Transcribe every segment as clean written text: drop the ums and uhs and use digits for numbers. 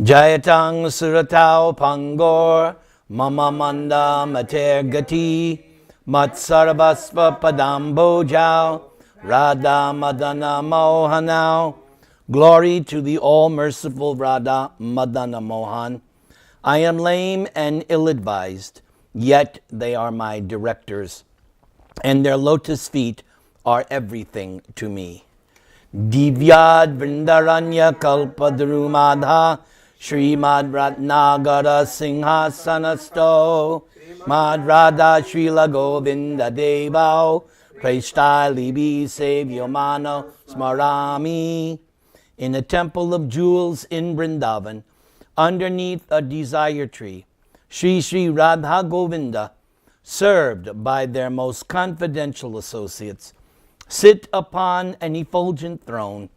Jayatang suratau pangor mama manda mater gati matsarvasva padambojau Radha Madana Mohanau. Glory to the all-merciful Radha Madana Mohan. I am lame and ill-advised, yet they are my directors, and their lotus feet are everything to me. Divyad Vrindaranya Kalpadrumadha Srimad Ratnagara Singhasanasto Mad Radha Srila Govinda Devao Preshtai Libi Sevyomano Smarami. In a temple of jewels in Vrindavan, underneath a desire tree, Shri Radha Govinda, served by their most confidential associates, sit upon an effulgent throne.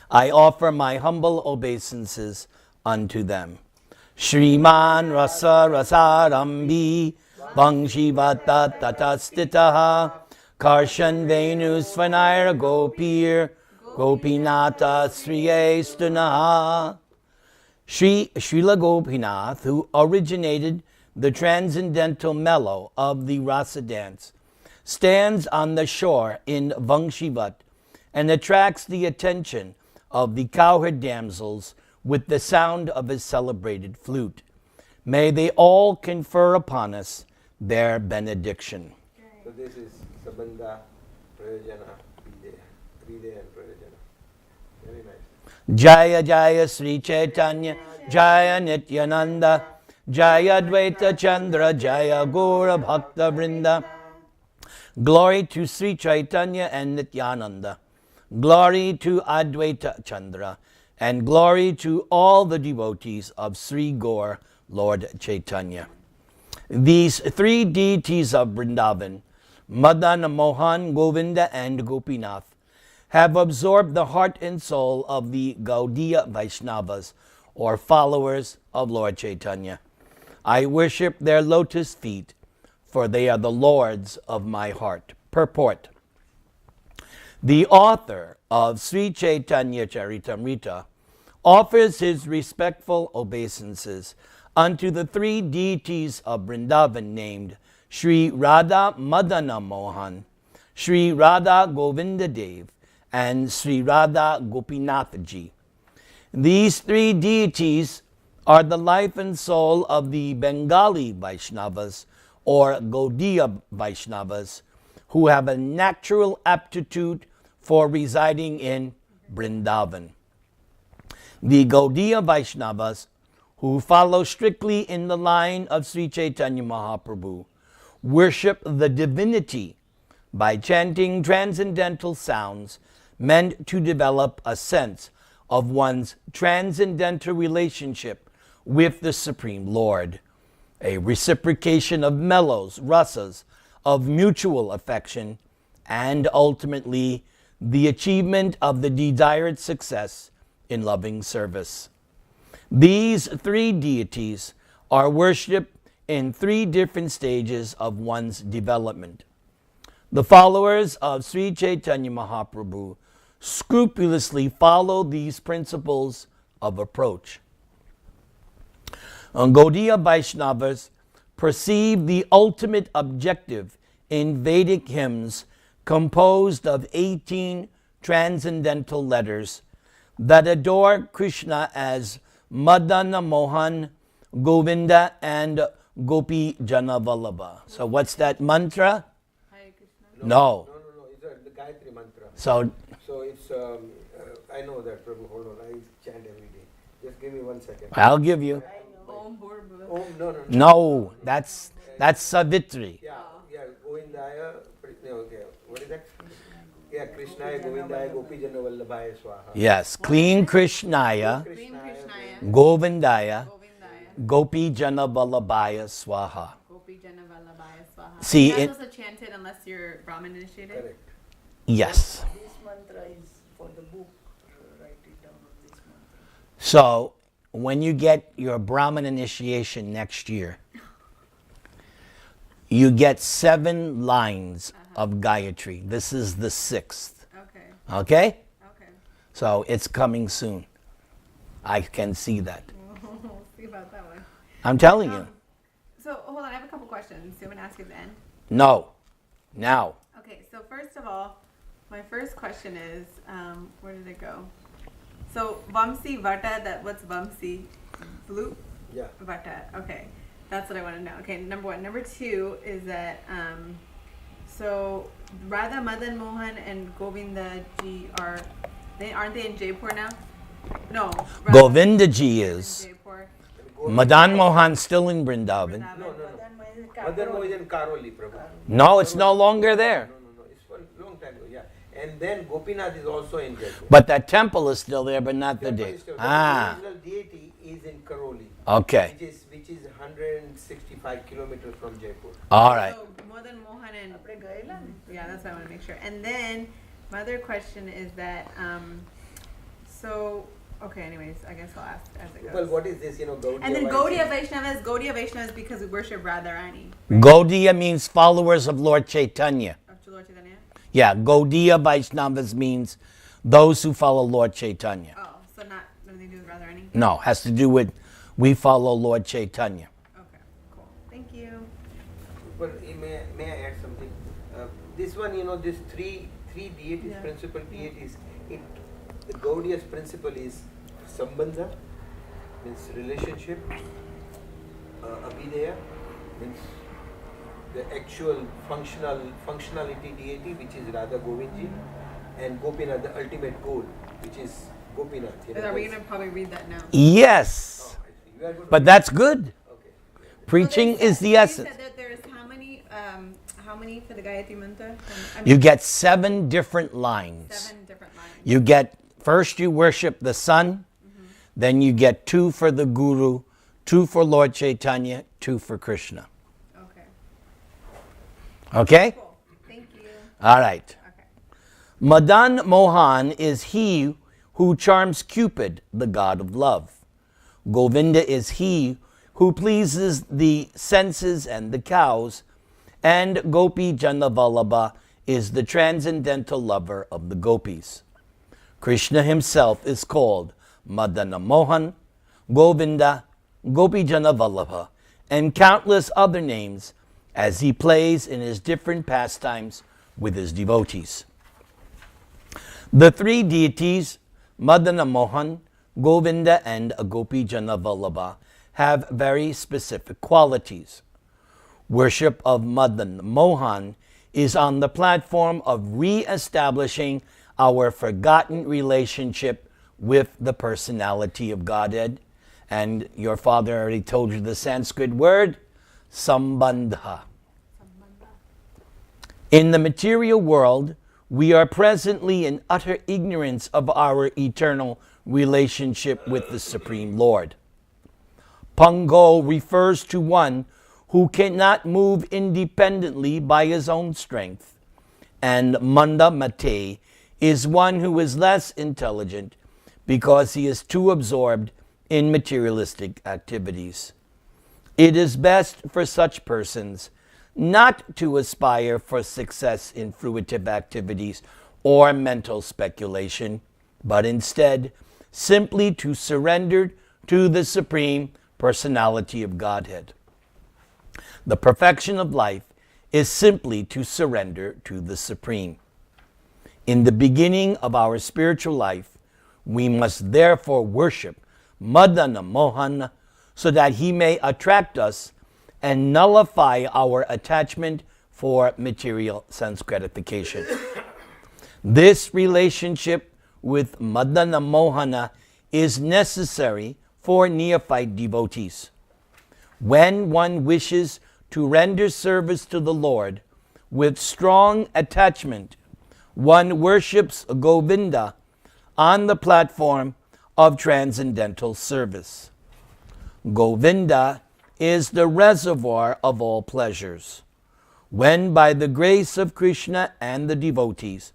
I offer my humble obeisances unto them. Shriman Rasa Rasarambi Vangshivata Tatastitaha Karshan Venu Svanaira Gopir Gopinata Sriye Stunaha. Srila Gopinath, who originated the transcendental mellow of the rasa dance, stands on the shore in Vangshivat and attracts the attention of the cowherd damsels with the sound of his celebrated flute. May they all confer upon us their benediction. So this is Sabandha, Prayojana, Videya and Prayojana. Very nice. Jaya Jaya Śrī Caitanya, Jaya Nityananda, Jaya Dvaita Chandra, Jaya Gora Bhakta Vrinda. Glory to Śrī Caitanya and Nityananda. Glory to Advaita Chandra. And glory to all the devotees of Sri Gaur, Lord Chaitanya. These three deities of Vrindavan, Madana Mohan, Govinda, and Gopinath, have absorbed the heart and soul of the Gaudiya Vaishnavas, or followers of Lord Chaitanya. I worship their lotus feet, for they are the lords of my heart. Purport. The author of Śrī Caitanya-caritāmṛta offers his respectful obeisances unto the three deities of Vrindavan named Sri Radha Madana Mohan, Sri Radha Govinda Dev, and Sri Radha Gopinathji. These three deities are the life and soul of the Bengali Vaishnavas, or Gaudiya Vaishnavas, who have a natural aptitude for residing in Vrindavan. The Gaudiya Vaishnavas, who follow strictly in the line of Sri Chaitanya Mahaprabhu, worship the divinity by chanting transcendental sounds meant to develop a sense of one's transcendental relationship with the Supreme Lord, a reciprocation of mellows, rasas, of mutual affection, and ultimately the achievement of the desired success in loving service. These three deities are worshipped in three different stages of one's development. The followers of Sri Chaitanya Mahaprabhu scrupulously follow these principles of approach. Gaudiya Vaishnavas perceive the ultimate objective in Vedic hymns composed of 18 transcendental letters that adore Krishna as Madana Mohan, Govinda, and Gopi Jana Vallabha. So what's that mantra? Hare Krishna. No. No. It's the Gayatri mantra. So it's, I know that, Prabhu. Hold on. I chant every day. Just give me 1 second. I'll give you. Om Bhurba. No. No, that's Savitri. Yeah. Govindaya. Okay. What is that? Yeah, Krishnaya, Govindaya, Gopi Jana Vallabhaya Swaha. Yes, Clean Krishnaya, Green Krishnaya. Govindaya, Govindaya. Gopi Jana Vallabhaya Swaha. Gopi Jana Vallabhaya Swaha. See, You're it- not supposed to chant it unless you're Brahmin initiated. Correct. Yes. This mantra is for the book. Write it down on this mantra. So when you get your Brahmin initiation next year, you get 7 lines of Gayatri. This is the 6th. Okay. Okay? Okay. So it's coming soon. I can see that. We'll see about that one. I'm telling you. So hold on, I have a couple questions. Do you want me to ask you at the end? No. Now. Okay, so first of all, my first question is, where did it go? So Vamsi Vata, what's Vamsi? Flute? Yeah. Vata, okay. That's what I want to know. Okay, number one. Number two is that, so Radha, Madan Mohan, and Govinda ji aren't they in Jaipur now? No. Radha Govinda ji in is. Jaipur. Madan Mohan still in Vrindavan. No. Madan Mohan in Karoli, Prabhu. No, it's no longer there. No. It's for a long time ago, yeah. And then Gopinath is also in Jaipur. But that temple is still there, but not the Temple day. is still- Ah, The original deity is in Karoli. okay. Which is 165 kilometers from Jaipur. All right. So Madan Mohan and આપણે ગયેલા ને yeah, that's what I want to make sure. And then my other question is that, so okay, anyways, I guess I'll ask as it goes. Well, what is this, Gaudiya? And then Vaishnava? Gaudiya Vaishnavas because we worship Radharani. Gaudiya means followers of Lord Chaitanya. Of Lord Chaitanya? Yeah, Gaudiya Vaishnavas means those who follow Lord Chaitanya. Oh, so not nothing to do with Radharani? No, has to do with we follow Lord Chaitanya. Okay, cool. Thank you. But may I add something? This one, this three deities, Yeah. principal deities, the Gaudiya's principle is Sambandha, means relationship, Abhideya, means the actual functionality deity, which is Radha Govindji, and Gopinath, the ultimate goal, which is Gopinath. Are we going to probably read that now? Yes, I see. You are going to but that's good. Okay. Preaching So they is said- the they essence. said that there's how many for the Gayatri Mantra? You get 7 different lines. 7 different lines. You get, first you worship the sun, then you get 2 for the Guru, 2 for Lord Chaitanya, 2 for Krishna. Okay. Okay? Cool. Thank you. All right. Okay. Madan Mohan is he who charms Cupid, the god of love. Govinda is he who pleases the senses and the cows, and Gopi Janavallabha is the transcendental lover of the gopis. Krishna himself is called Madana Mohan, Govinda, Gopi Janavallabha, and countless other names as he plays in his different pastimes with his devotees. The 3 deities, Madana Mohan, Govinda, and Gopi Janavallabha, have very specific qualities. Worship of Madan Mohan is on the platform of re-establishing our forgotten relationship with the personality of Godhead. And your father already told you the Sanskrit word, sambandha. In the material world, we are presently in utter ignorance of our eternal relationship with the Supreme Lord. Pango refers to one who cannot move independently by his own strength, and Manda Mate is one who is less intelligent because he is too absorbed in materialistic activities. It is best for such persons not to aspire for success in fruitive activities or mental speculation, but instead simply to surrender to the Supreme Personality of Godhead. The perfection of life is simply to surrender to the Supreme. In the beginning of our spiritual life, we must therefore worship Madana Mohan so that he may attract us and nullify our attachment for material sense gratification. This relationship with Madana Mohana is necessary for neophyte devotees. When one wishes to render service to the Lord with strong attachment, one worships Govinda on the platform of transcendental service. Govinda is the reservoir of all pleasures. When by the grace of Krishna and the devotees,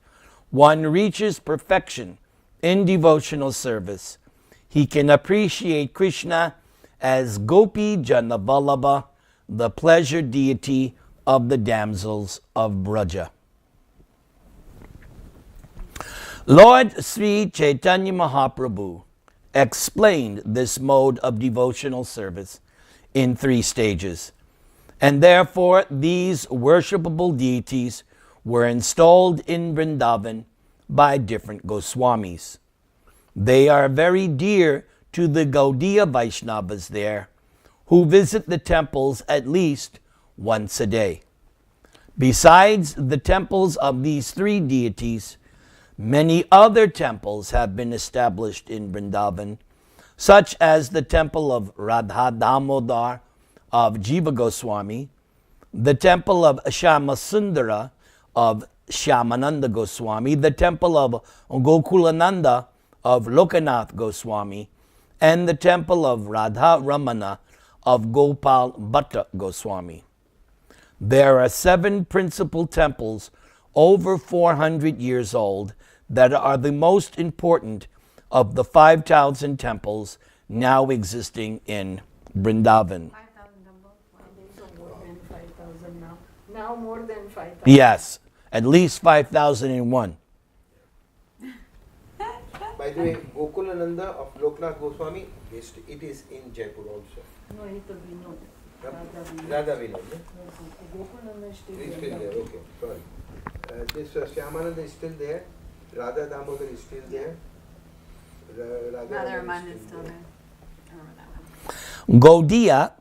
one reaches perfection in devotional service, he can appreciate Krishna as Gopi Janavallabha, the pleasure deity of the damsels of Braja. Lord Śrī Caitanya Mahaprabhu explained this mode of devotional service in 3 stages, and therefore these worshipable deities were installed in Vrindavan by different Goswamis. They are very dear to the Gaudiya Vaishnavas there, who visit the temples at least once a day. Besides the temples of these 3 deities, many other temples have been established in Vrindavan, such as the temple of Radha Damodar of Jiva Goswami, the temple of Shyamasundara of Shyamananda Goswami, the temple of Gokulananda of Lokanath Goswami, and the temple of Radha Ramana of Gopal Bhatta Goswami. There are 7 principal temples over 400 years old that are the most important of the 5,000 temples now existing in Vrindavan. 5,000 temples. Wow. There's more than 5,000 now. Now more than 5,000. Yes, at least 5,001. By the way, Gokulananda of Loknath Goswami, it is in Jaipur also. No, it will be no. Radha Vinod. Gokulananda is still It's there. still there, okay, sorry. This Shyamananda is still there, Radha Damodar is still there. Radha Raman is still there. I remember that one. Gaudiya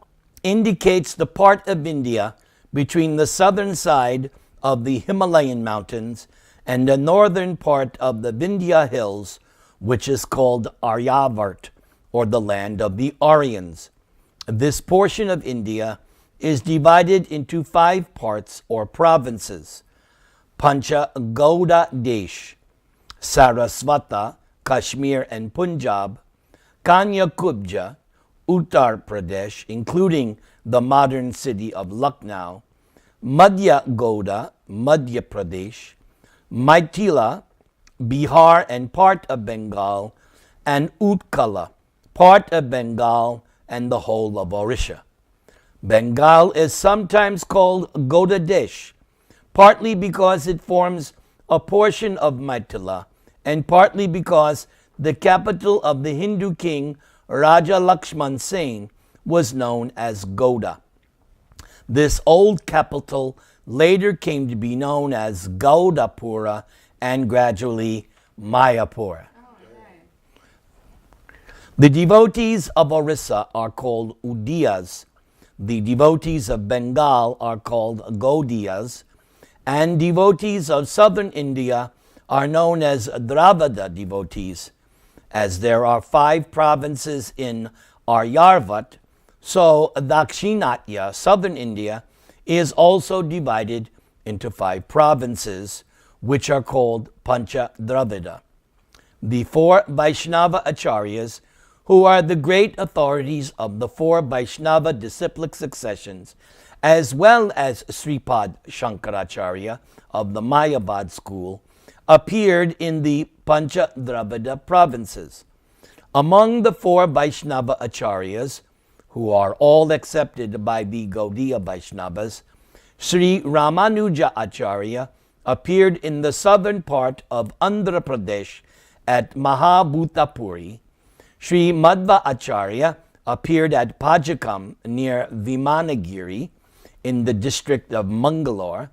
indicates the part of India between the southern side of the Himalayan mountains and the northern part of the Vindhya hills, which is called Aryavart, or the land of the Aryans. This portion of India is divided into 5 parts or provinces: Pancha Gauda Desh, Sarasvata, Kashmir and Punjab, Kanyakubja, Uttar Pradesh, including the modern city of Lucknow, Madhya Gauda, Madhya Pradesh, Maithila, Bihar and part of Bengal, and Utkala, part of Bengal and the whole of Orissa. Bengal is sometimes called Gauda Desh, partly because it forms a portion of Maithila, and partly because the capital of the Hindu king Raja Lakshman Sen was known as Gauda. This old capital later came to be known as Gaudapura and gradually Mayapura. The devotees of Orissa are called Udiyas, the devotees of Bengal are called Gaudiyas, and devotees of southern India are known as Dravida devotees. As there are 5 provinces in Aryarvat, so Dakshinatya, southern India, is also divided into 5 provinces, which are called Pancha Dravida. The 4 Vaishnava Acharyas, who are the great authorities of the 4 Vaishnava disciplic successions, as well as Sripad Shankaracharya of the Mayavad school, appeared in the Pancha Dravida provinces. Among the 4 Vaishnava Acharyas, who are all accepted by the Gaudiya Vaishnavas, Sri Ramanuja Acharya appeared in the southern part of Andhra Pradesh at Mahabhutapuri. Sri Madhva Acharya appeared at Pajakam near Vimanagiri in the district of Mangalore.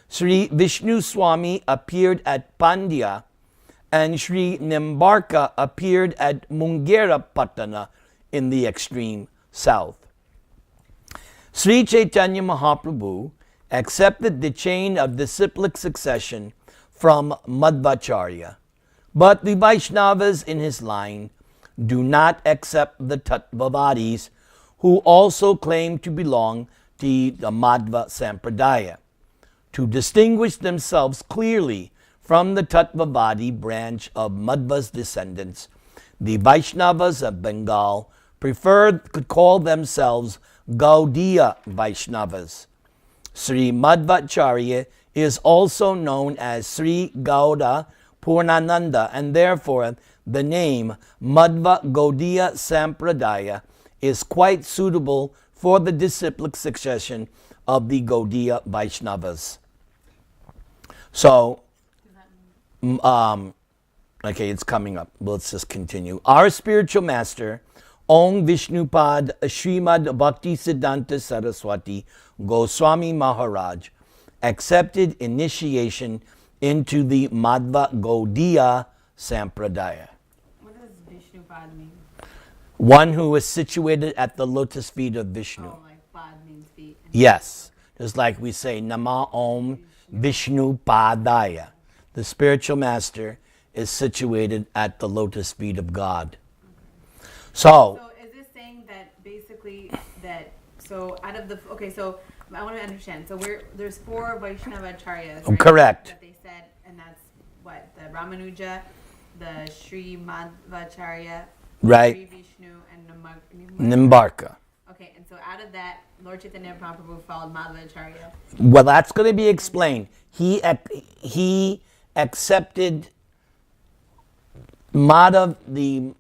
Sri Vishnu Swami appeared at Pandya, and Sri Nimbarka appeared at Mungera Patana in the extreme south. Śrī Caitanya Mahaprabhu accepted the chain of disciplic succession from Madhvacharya, but the Vaishnavas in his line do not accept the Tattva-vādīs, who also claim to belong to the Madhva Sampradaya. To distinguish themselves clearly from the Tattva-vādī branch of Madhva's descendants, the Vaishnavas of Bengal could call themselves Gaudiya Vaishnavas. Sri Madhvacharya is also known as Sri Gauda Purnananda, and therefore the name Madhva Gaudiya Sampradaya is quite suitable for the disciplic succession of the Gaudiya Vaishnavas. So, Okay, it's coming up. Let's just continue. Our spiritual master, Om Vishnupad Srimad Bhakti Siddhanta Saraswati Goswami Maharaj, accepted initiation into the Madhva Gaudiya Sampradaya. What does Vishnupad mean? One who is situated at the lotus feet of Vishnu. Oh, like pad means feet. Yes, just like we say, Nama Om Vishnu Padaya. The spiritual master is situated at the lotus feet of God. So So is this saying that basically that, so out of the, okay, so I want to understand. So there's 4 Vaishnava Acharyas, right? Correct. That they said, and that's what, the Ramanuja, the Śrī Madhvacharya, Right. Śrī Vishnu, and Nimbarka. Okay, and so out of that, Lord Chaitanya Mahaprabhu followed Madhvacharya. Well, that's going to be explained. He accepted the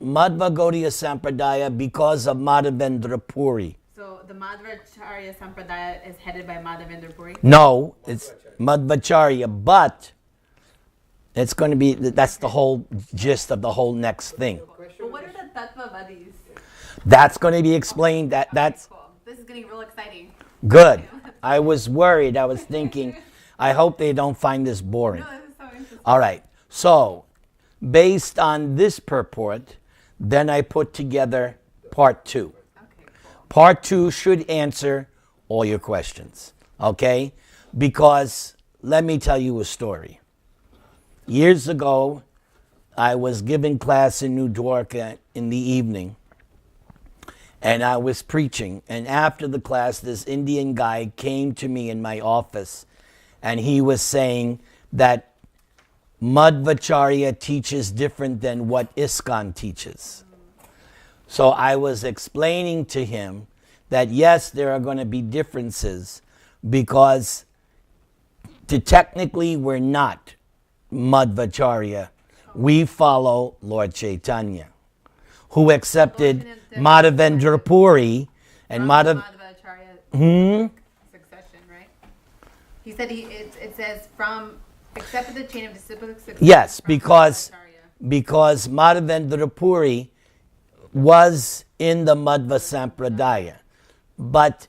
Madhva Gaudiya Sampradaya because of Madhavendra Puri. So the Madhvacharya Sampradaya is headed by Madhavendra Puri? No, it's Madhvacharya, but it's going to be, that's the whole gist of the whole next thing. But what are the Tattva-vādīs? That's going to be explained. That's Cool. This is getting real exciting. good. I was worried. I was thinking, I hope they don't find this boring. No, this is so interesting. All right. So, based on this purport, then I put together part 2. Okay, cool. Part 2 should answer all your questions. Okay? Because let me tell you a story. Years ago, I was giving class in New Dwarka in the evening, and I was preaching. And after the class, this Indian guy came to me in my office, and he was saying that Madhvacharya teaches different than what ISKCON teaches. So I was explaining to him that yes, there are going to be differences because technically we're not Madhvacharya. We follow Lord Chaitanya, who accepted Madhavendra Puri and Madhvacharya succession, right? He said it says from accepted the chain of disciplic succession. Yes, from because Madhvacharya. Madhavendra Puri was in the Madhva Sampradaya. But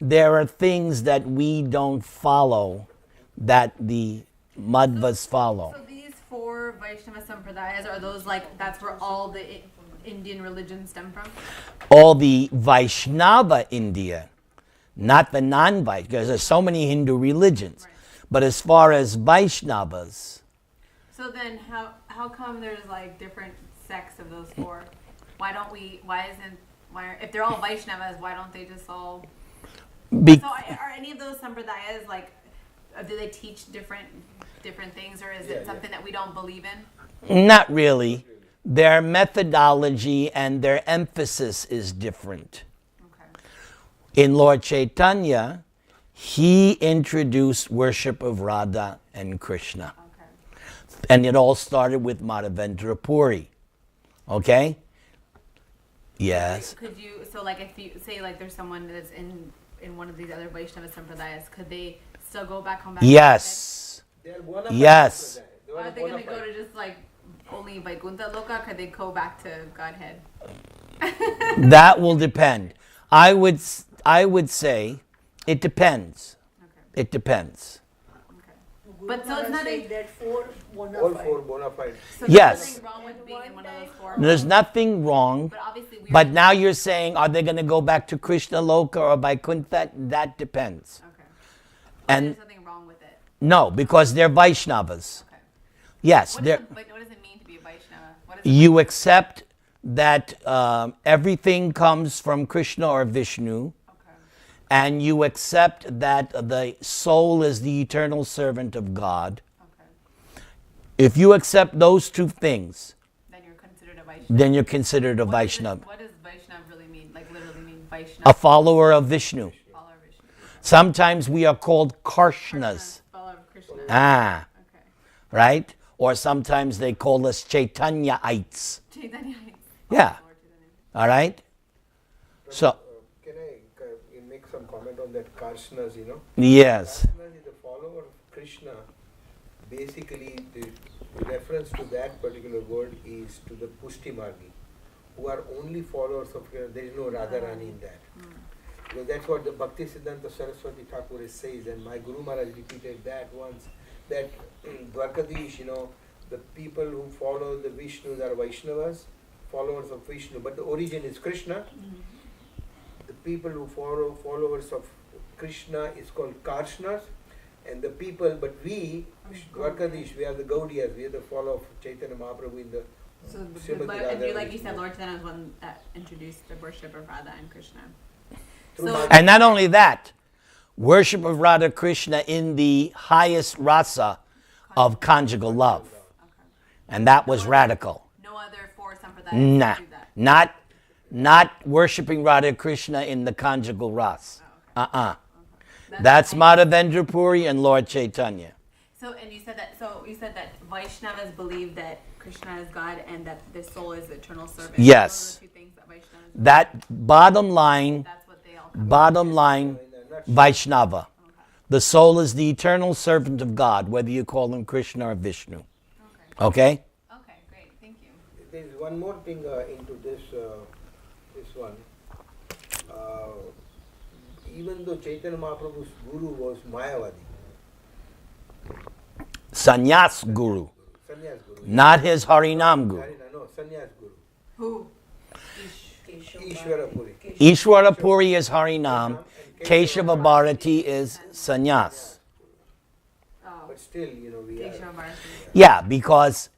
there are things that we don't follow that the Madhvas follow. So these 4 Vaishnava Sampradayas, are those like, that's where all the Indian religions stem from? All the Vaishnava India, not the non-Vaishnava, because there's so many Hindu religions. Right. But as far as Vaishnavas, So then how come there's like different sects of those 4? If they're all Vaishnavas, why don't they just all... be- So are any of those Sampradayas like, do they teach different things, or is it something that we don't believe in? not really. Their methodology and their emphasis is different. Okay. In Lord Chaitanya, he introduced worship of Radha and Krishna. Okay. And it all started with Madhavendra Puri. Okay? Yes. Could you, so like if you say like there's someone that's in one of these other Vaishnava Sampradayas, could they still go back home? Yes. They are bona fide Yes. Sampradaya. They are Are they bona going to go fide. to just like only Vaikuntha Loka? Could they go back to Godhead? That will depend. I would say it depends. Okay. It depends. Okay. Guru But so it's Maharaj not said a- that 4 bona All fide. 4 bona fide. So Yes. there's nothing wrong with being in one of those 4. There's nothing wrong. But obviously we're... But now you're saying, are they going to go back to Krishna Loka or Vaikuntha? That depends. Okay. And There's nothing wrong with it. no, because they're Vaishnavas. Okay. Yes, What they're. does it mean to be a Vaishnava? What is it? You accept that everything comes from Krishna or Vishnu, Okay. and you accept that the soul is the eternal servant of God. Okay. If you accept those 2 things, Then you're considered a Vaishnava. then you're considered a What does Vaishnava, What does Vaishnava really mean? Like literally mean a Vaishnava? follower of Vishnu. Follower of Vishnu. Sometimes we are called Karshnas, Follower of Krishna. ah, Okay. right? Or sometimes they call us Chaitanyaites, Chaitanya. yeah, all right? So, Can I make some comment on that Karshnas, yes, Karshnas is the follower of Krishna basically the reference to that particular word is to the Pushti Margi, who are only followers of Krishna. There is no Radharani in that. Because that's what the Bhakti Siddhanta Saraswati Thakur says, and my Guru Maharaj repeated that once, that Dwarkadish, the people who follow the Vishnus are Vaishnavas, followers of Vishnu, but the origin is Krishna. The people who follow followers of Krishna is called Karshnas, and the people, but we, Dwarkadish, we are the Gaudiyas, we are the follower of Chaitanya Mahaprabhu in the Srimati Radha. Like you said, Lord Chaitanya was one that introduced the worship of Radha and Krishna. And not only that, worship of Radha Krishna in the highest rasa of conjugal love. And that was radical. No other four sampradayas Nah, do that. not worshipping Radha Krishna in the conjugal ras. That's Madhavendra Puri and Lord Chaitanya. So you said that Vaishnavas believe that Krishna is God and that the soul is the eternal servant. Yes. Those are the two things that Vaishnavas believe. That bottom line, That's what they all Vaishnava. The soul is the eternal servant of God, whether you call him Krishna or Vishnu. Okay? Okay, great. Thank you. There is one more thing into this one. Even though Chaitanya Mahaprabhu's guru was Mayavadi, Sannyas Guru, Sannyas Guru. not his Harinam Guru. No, Sannyas Guru. Who? Ishvara Puri. Ishwara Puri is Harinam, Keshava Bharati is Sannyas. But still, we are. Yeah, because,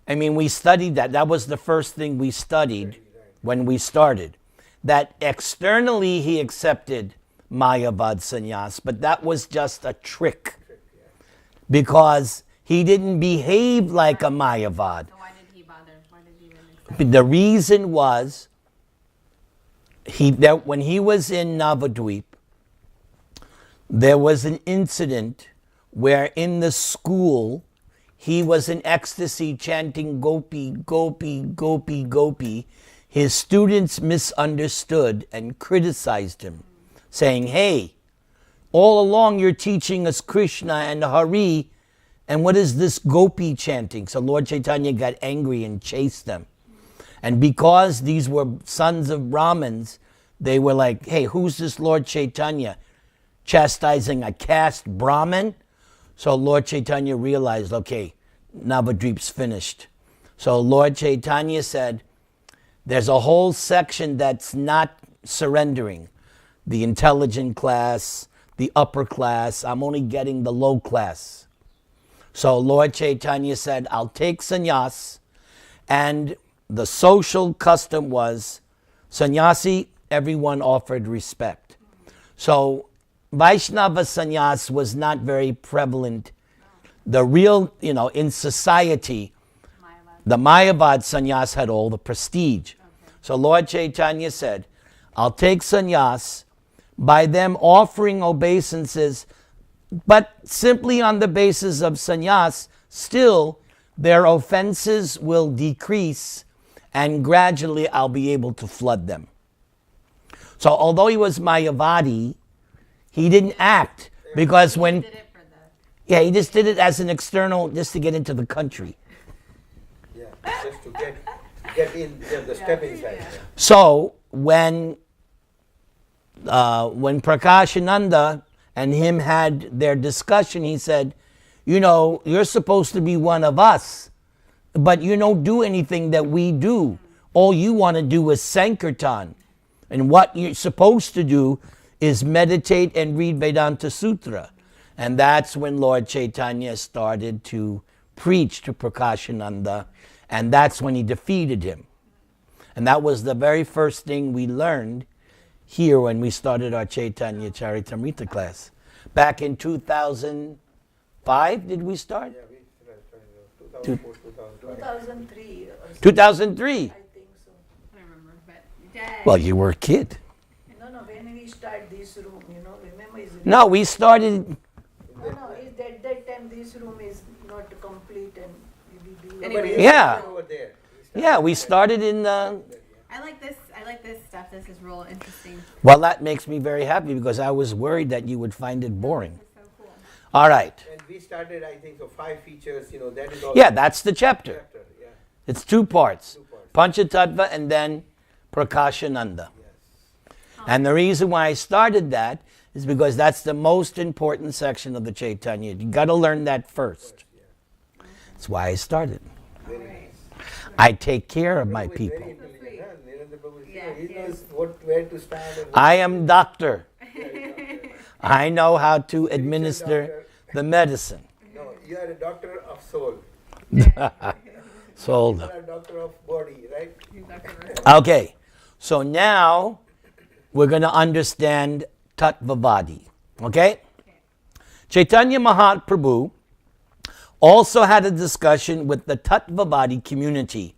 we studied that. That was the first thing we studied when we started. That externally he accepted Mayavad Sannyas, but that was just a trick. Because he didn't behave like a Mayavad. So why did he bother? Why did he even accept? The reason was, when he was in Navadvip, there was an incident where in the school, he was in ecstasy chanting Gopi, Gopi, Gopi, Gopi. His students misunderstood and criticized him, saying, hey, all along you're teaching us Krishna and Hari, and what is this Gopi chanting? So Lord Chaitanya got angry and chased them. And because these were sons of Brahmins, they were like, hey, who's this Lord Chaitanya chastising a caste Brahmin? So Lord Chaitanya realized, okay, Navadvip's finished. So Lord Chaitanya said, there's a whole section that's not surrendering. The intelligent class, the upper class, I'm only getting the low class. So Lord Chaitanya said, I'll take sannyas. And the social custom was, sannyasi, everyone offered respect. So Vaishnava sannyas was not very prevalent. The real, in society, the Mayavad sannyas had all the prestige. So Lord Chaitanya said, I'll take sannyas by them offering obeisances, but simply on the basis of sannyas, still their offenses will decrease and gradually I'll be able to flood them. So although he was Mayavadi, he didn't act because when... Yeah, he just did it as an external, just to get into the country. Yeah, just to get in, the step inside. Yeah. So when Prakashananda and him had their discussion, he said, you're supposed to be one of us, but you don't do anything that we do. All you want to do is Sankirtan. And what you're supposed to do is meditate and read Vedanta Sutra. And that's when Lord Chaitanya started to preach to Prakashananda, and that's when he defeated him. And that was the very first thing we learned here when we started our Caitanya-caritāmṛta class. Back in 2005, did we start? Yeah, we started 2003. 2003. I think so. I don't remember, but Well, you were a kid. No, when we start this room, remember is No, we started... No, is that time this room is not complete and we do. Anyway. Yeah. Over there. Yeah, we started in the... I like this stuff. This is real interesting. Well, that makes me very happy because I was worried that you would find it boring. It's so cool. All right. And we started, I think, so 5 features, that is all. Yeah, that's the chapter. Yeah. It's 2 parts. 2 parts. Panchatattva and then Prakashananda. Yes. And the reason why I started that is because that's the most important section of the Chaitanya. You got to learn that first. That's why I started. Very nice. I take care of my Prabhu is people. Very intelligent, huh? Nirendra Prabhu is, Yeah, he yes. knows where to stand. And I am doctor. doctor. I know how to administer the medicine. No, you are a doctor of soul. Sold. You are a doctor of body, right? Okay, so now we're going to understand Tattva-vādī. Okay? Chaitanya Mahaprabhu also had a discussion with the Tattva-vādī community,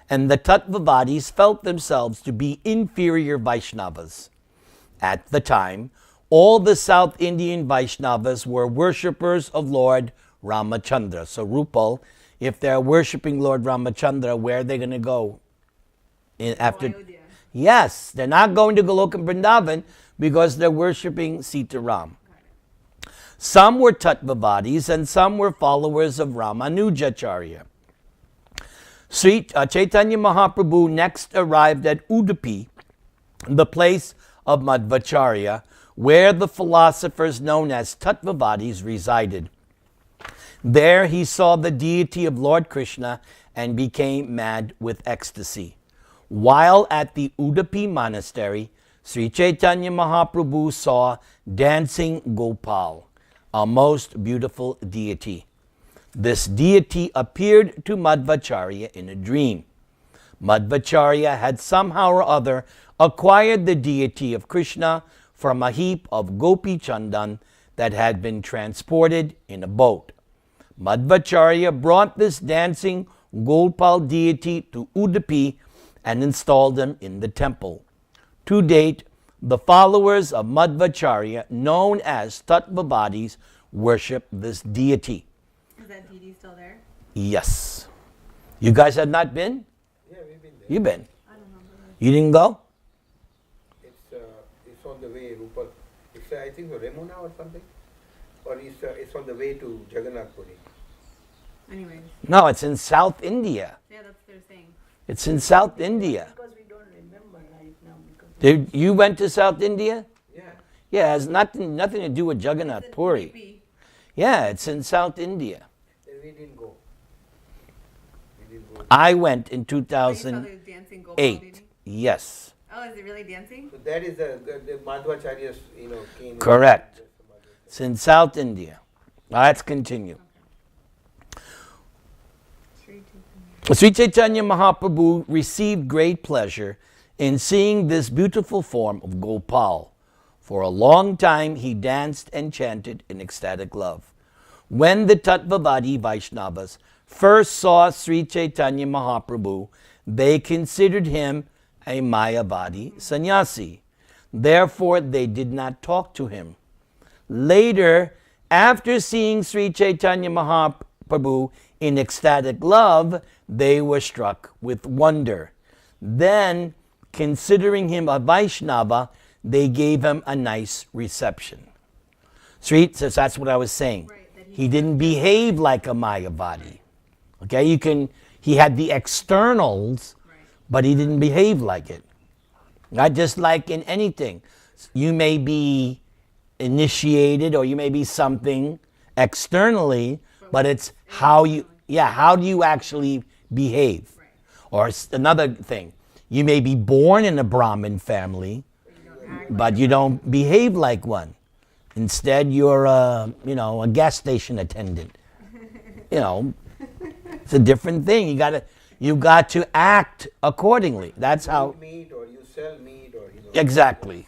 and the Tattva-vādīs felt themselves to be inferior Vaishnavas. At the time, all the South Indian Vaishnavas were worshippers of Lord Ramachandra. So Rupal, if they're worshipping Lord Ramachandra, where are they going to go? After? Ayodhya. Yes, they're not going to Goloka Vrindavan because they're worshipping Sita Ram. Some were Tattva-vādīs and some were followers of Ramanujacharya. Śrī Caitanya Mahaprabhu next arrived at Udupi, the place of Madhvacharya, where the philosophers known as Tattva-vādīs resided. There he saw the deity of Lord Krishna and became mad with ecstasy. While at the Udupi monastery, Śrī Caitanya Mahaprabhu saw dancing Gopal, a most beautiful deity. This deity appeared to Madhvacharya in a dream. Madhvacharya had somehow or other acquired the deity of Krishna from a heap of gopi chandan that had been transported in a boat. Madhvacharya brought this dancing Gopal deity to Udupi and installed him in the temple. To date, the followers of Madhvacharya, known as Tattva-vādīs, worship this deity. Is that deity still there? Yes. You guys have not been? Yeah, we've been there. You've been. I don't remember. You didn't go? It's on the way, Rupal. It's I think Remuna or something, or it's on the way to Jagannath Puri. Anyways, No, it's in South India. yeah, that's what they're saying. It's in South India. Because we don't remember right now. Because You went to South India? Yeah. Yeah, it has nothing to do with Jagannath Puri. Maybe. Yeah, it's in South India. Then we didn't go. We didn't go. I went in Oh, you saw the 2008. dancing Gopal deity? Yes, Oh, is it really dancing? So that is the Madhvacharyas, came. Correct. That's the Madhvacharya. it's in South India. Let's continue. Śrī Caitanya Mahaprabhu received great pleasure in seeing this beautiful form of Gopal. For a long time he danced and chanted in ecstatic love. When the Tattva-vādī Vaishnavas first saw Śrī Caitanya Mahaprabhu, they considered him a Mayavadi sannyasi. Therefore, they did not talk to him. Later, after seeing Śrī Caitanya Mahaprabhu in ecstatic love, they were struck with wonder. Then, considering him a Vaishnava, they gave him a nice reception. Sri says that's what I was saying. Right, that He didn't behave like a Mayavadi. Okay, he had the externals, Right. but he didn't behave like it. Not just like in anything. You may be initiated or you may be something externally, but it's how do you actually behave? Right. Or another thing, you may be born in a Brahmin family, but you don't behave like one. Instead, you're a gas station attendant. It's a different thing. You got to act accordingly. That's You how. eat meat or you sell meat or Exactly.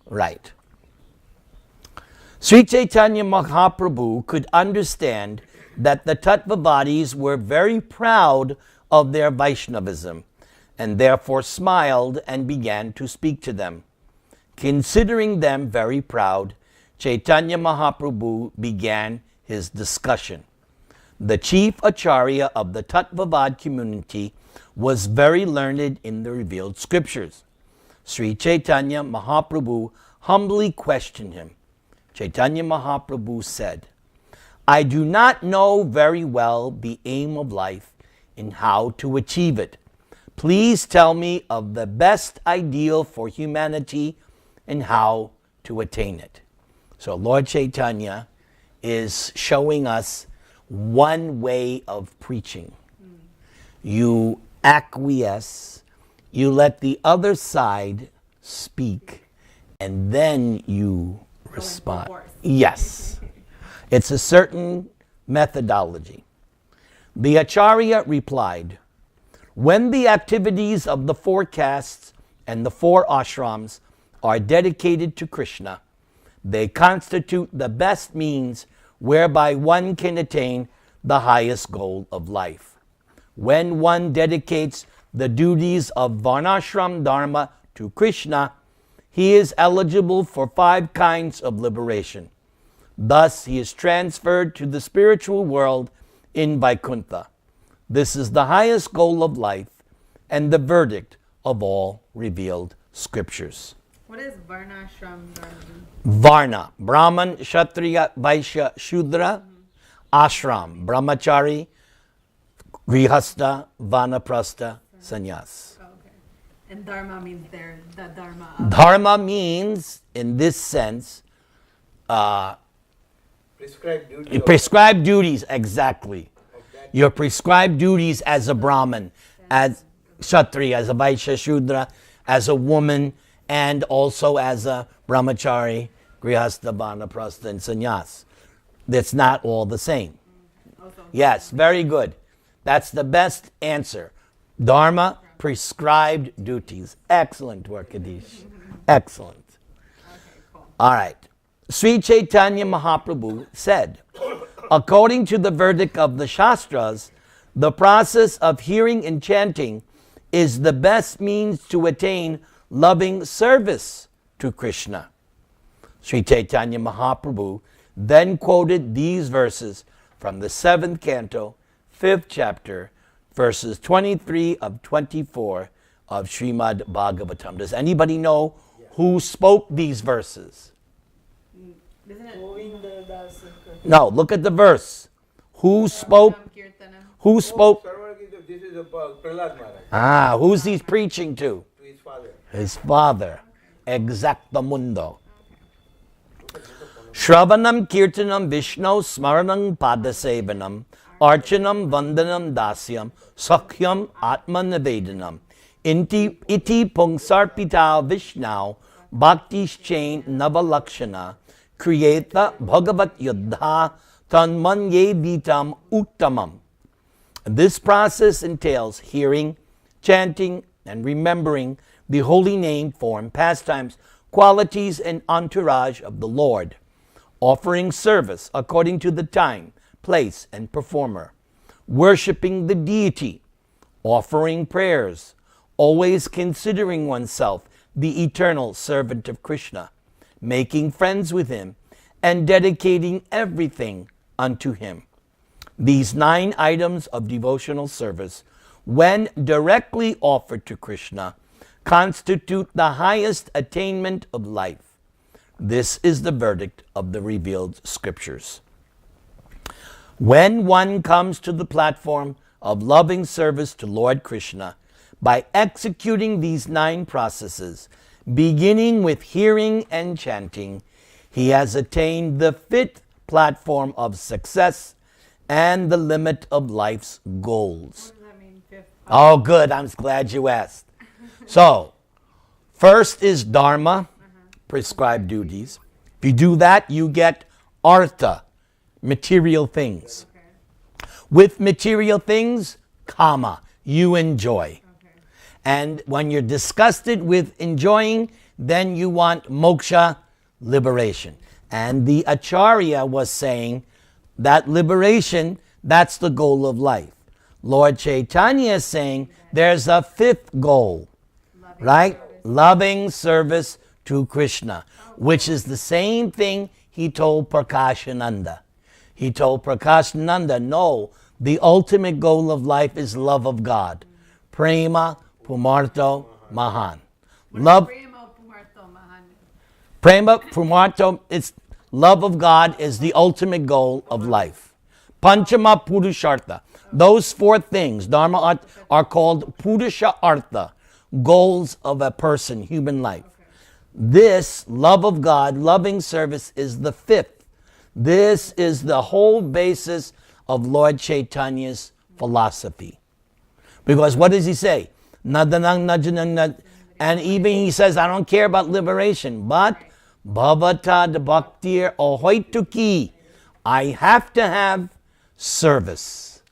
Right. Śrī Caitanya Mahaprabhu could understand that the Tattva-vādīs were very proud of their Vaishnavism and therefore smiled and began to speak to them. Considering them very proud, Chaitanya Mahaprabhu began his discussion. The chief Acharya of the Tattva-vād community was very learned in the revealed scriptures. Śrī Caitanya Mahaprabhu humbly questioned him. Chaitanya Mahaprabhu said, I do not know very well the aim of life and how to achieve it. Please tell me of the best ideal for humanity and how to attain it. So Lord Chaitanya is showing us one way of preaching. You acquiesce, you let the other side speak, and then you respond. Yes. It's a certain methodology. The Acharya replied, when the activities of the 4 castes and the 4 ashrams are dedicated to Krishna, they constitute the best means whereby one can attain the highest goal of life. When one dedicates the duties of Varnashram Dharma to Krishna, he is eligible for 5 kinds of liberation. Thus, he is transferred to the spiritual world in Vaikuntha. This is the highest goal of life and the verdict of all revealed scriptures. What is Varnashram Dharma? Varna, Brahman, Kshatriya, Vaishya, Shudra. Ashram, Brahmachari, Grihastha, Vanaprastha, Sannyas. Oh, okay. And Dharma means the Dharma of... Dharma means, in this sense, Prescribed duty. prescribed duties, exactly. Your prescribed duties as a Brahman, as Kshatriya, as a Vaishya, Shudra, as a woman, and also as a Brahmachari, Grihastha, Vanaprastha, and Sannyas. That's not all the same. Yes, very good. That's the best answer. Dharma, prescribed duties. Excellent work, Adish. Excellent. All right. Śrī Caitanya Mahaprabhu said, according to the verdict of the Shastras, the process of hearing and chanting is the best means to attain loving service to Krishna. Śrī Caitanya Mahaprabhu then quoted these verses from the 7th canto, 5th chapter, verses 23 of 24 of Srimad Bhagavatam. Does anybody know who spoke these verses? Isn't it? Govinda Das. No, look at the verse. Who spoke? Who spoke? This is Prahlad Maharaj. Who's he preaching to? To his father. His father. Exactamundo. Shravanam Kirtanam Vishnu Smaranam Padasevanam Archanam Vandanam Dasyam Sakhyam Atma Nivedanam Iti Pungsarpita Vishnau Bhaktischain Navalakshana Kriyeta Bhagavat Yuddha Tanmanye Ditam Uttamam. This process entails hearing, chanting, and remembering the holy name, form, pastimes, qualities, and entourage of the Lord, offering service according to the time, place, and performer, worshiping the deity, offering prayers, always considering oneself the eternal servant of Krishna, making friends with him, and dedicating everything unto him. These 9 items of devotional service, when directly offered to Krishna, constitute the highest attainment of life. This is the verdict of the revealed scriptures. When one comes to the platform of loving service to Lord Krishna, by executing these 9 processes, beginning with hearing and chanting, he has attained the 5th platform of success and the limit of life's goals. What does that mean, 5th? Oh, good. I'm glad you asked. So, first is Dharma, prescribed duties. If you do that, you get Artha, material things. Okay. With material things, Kama, you enjoy. Okay. And when you're disgusted with enjoying, then you want moksha, liberation. And the Acharya was saying that liberation, that's the goal of life. Lord Chaitanya is saying there's a 5th goal, right? Loving service to Krishna, which is the same thing he told Prakashananda. He told Prakashananda, no, the ultimate goal of life is love of God. Prema Pumarto Mahan. Love. Prema Pumarto Mahan. Prema Pumarto, it's Love of God is the ultimate goal of life. Panchama Purushartha. Those four things, Dharma, Artha, are called Purusha Artha, goals of a person, human life. This love of God, loving service, is the fifth. This is the whole basis of Lord Chaitanya's philosophy. Because what does he say? Nadanang najanang nad. And even he says, I don't care about liberation, but bhavata bhaktir ahoituki. I have to have service.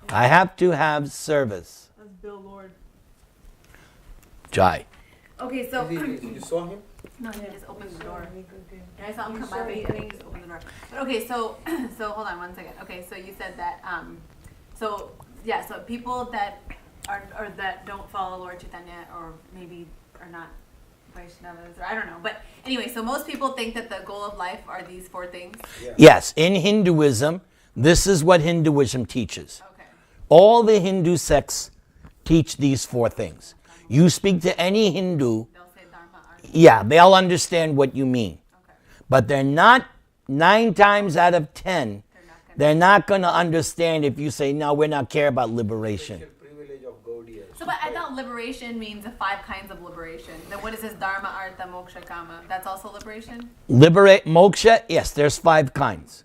I have to have service. That's Bill Lord. Jai. Okay, so You saw him? no, he just opened the door. And I saw him come by, but I think he just opened the door. But okay, so hold on one second. Okay, so you said that so people that are or that don't follow Lord Chaitanya or maybe are not Vaishnavas or I don't know. But anyway, so most people think that the goal of life are these four things. Yeah. Yes, in Hinduism, this is what Hinduism teaches. Okay. All the Hindu sects teach these four things. You speak to any Hindu, They'll say Dharma, Artha. yeah, they'll understand what you mean. Okay. But they're not, 9 times out of 10, they're not going to understand if you say, no, we're not care about liberation. Special privilege of Gaudiya. So, but I thought liberation means the 5 kinds of liberation. Then what is this Dharma, Artha, Moksha, Kama? That's also liberation? Liberate, moksha, yes, there's 5 kinds.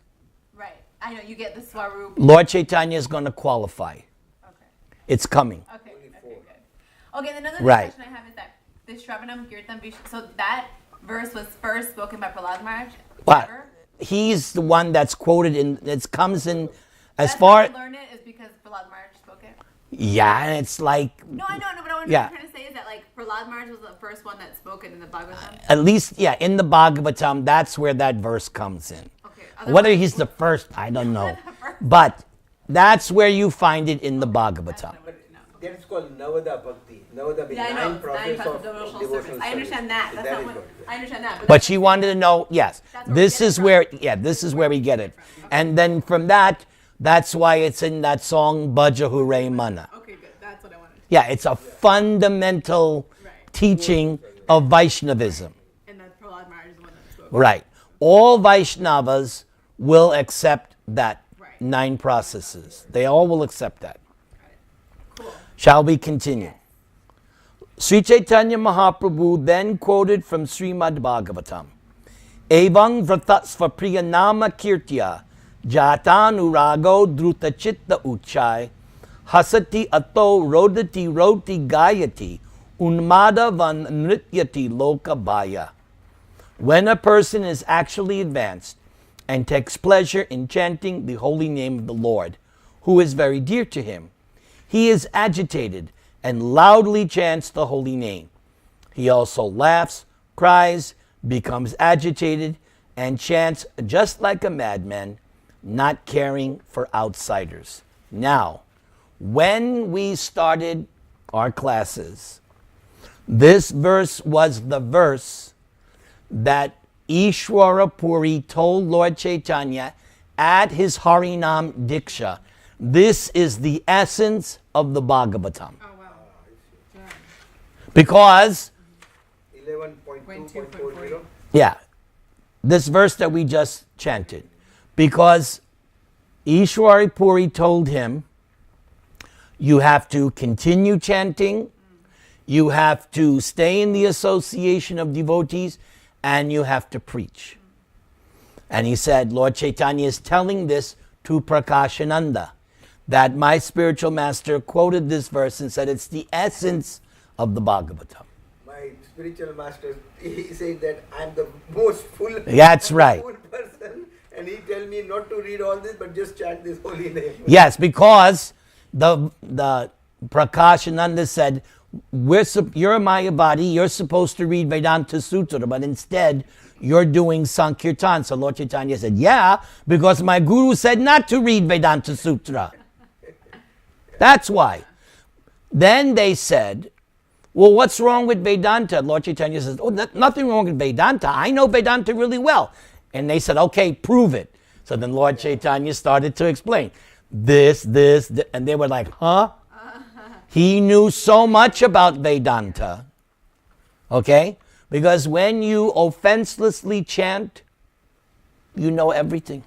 Right. I know, you get the Swarup. Lord Chaitanya is going to qualify. Okay. It's coming. Okay, Only okay, 4. good. Okay, then another Right. question I have is that this Shravanam Kirtan Vishnu, so that verse was first spoken by Prahlad Maharaj? But Ever? he's the one that's quoted in, it comes in, as That's far, how I learn it is because Prahlad Maharaj spoke it? yeah, and it's like, No, I know, but what I'm Yeah. trying to say is that like Prahlad Maharaj was the first one that spoke it in the Bhagavatam. at least, yeah, in the Bhagavatam, that's where that verse comes in. Okay. Whether he's the first, I don't know. But that's where you find it in the Bhagavatam. That is called Navada Bhakti. Navada means Yeah, I know. 9 process of devotional devotional service. I understand that. That's That not is what, what. I understand that. But that's she wanted to know, yes, That's where we this get it is from. where, yeah, this is where we get it. And then from that, that's why it's in that song, Bhaja Hooray Mana. Okay, good. That's what I wanted. Yeah, it's a fundamental Right. teaching of Vaishnavism. And that Prahlad Maharaj is the one that spoke. Right. All Vaishnavas will accept that Right. 9 processes. They all will accept that. Cool. Shall we continue? Śrī Caitanya Mahaprabhu then quoted from Srimad Bhagavatam. Evang vratasva priya nama kirtya jatanurago druta chitta uchai hasati ato rodati roti gayati unmada van nrityati loka bhaya. When a person is actually advanced and takes pleasure in chanting the holy name of the Lord, who is very dear to him, he is agitated and loudly chants the holy name. He also laughs, cries, becomes agitated, and chants just like a madman, not caring for outsiders. Now, when we started our classes, this verse was the verse that Ishwara Puri told Lord Chaitanya at his Harinam Diksha. This is the essence of the Bhagavatam. Oh, wow. Because, 11.2.40. yeah, this verse that we just chanted, because Ishwari Puri told him, you have to continue chanting, you have to stay in the association of devotees, and you have to preach. And he said, Lord Chaitanya is telling this to Prakashananda, that my spiritual master quoted this verse and said it's the essence of the Bhagavatam. My spiritual master, he said that I'm the most full, That's right. full person, and he tell me not to read all this, but just chant this holy name. Yes, because the Prakashananda said, you're Mayavadi, you're supposed to read Vedanta Sutra, but instead you're doing Sankirtan. So Lord Chaitanya said, yeah, because my guru said not to read Vedanta Sutra. That's why. Then they said, well, what's wrong with Vedanta? Lord Chaitanya says, oh, nothing wrong with Vedanta. I know Vedanta really well. And they said, okay, prove it. So then Lord Chaitanya started to explain this, and they were like, huh? He knew so much about Vedanta. Okay? Because when you offenselessly chant you know everything.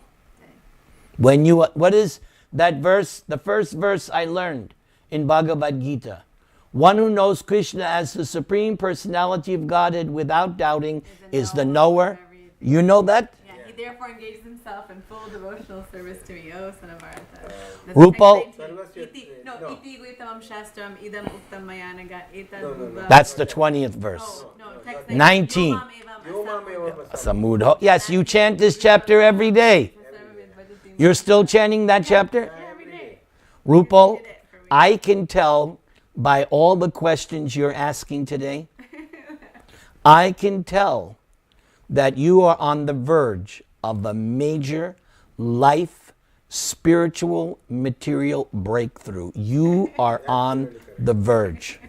When you, what is that verse? The first verse I learned in Bhagavad Gita. One who knows Krishna as the Supreme Personality of Godhead without doubting is the knower. You know that? Yeah, he therefore engages himself in full devotional service to me. Oh, son of Bharata. Rupal. Iti guitamam shastram idam uktam mayanaga etad. That's the 20th verse. Oh, no, text 19. Yomam eva Samudha. Yes, you chant this chapter every day. You're still chanting that chapter? every day. Rupal, I can tell by all the questions you're asking today, I can tell that you are on the verge of a major life, spiritual, material breakthrough. You are on the verge.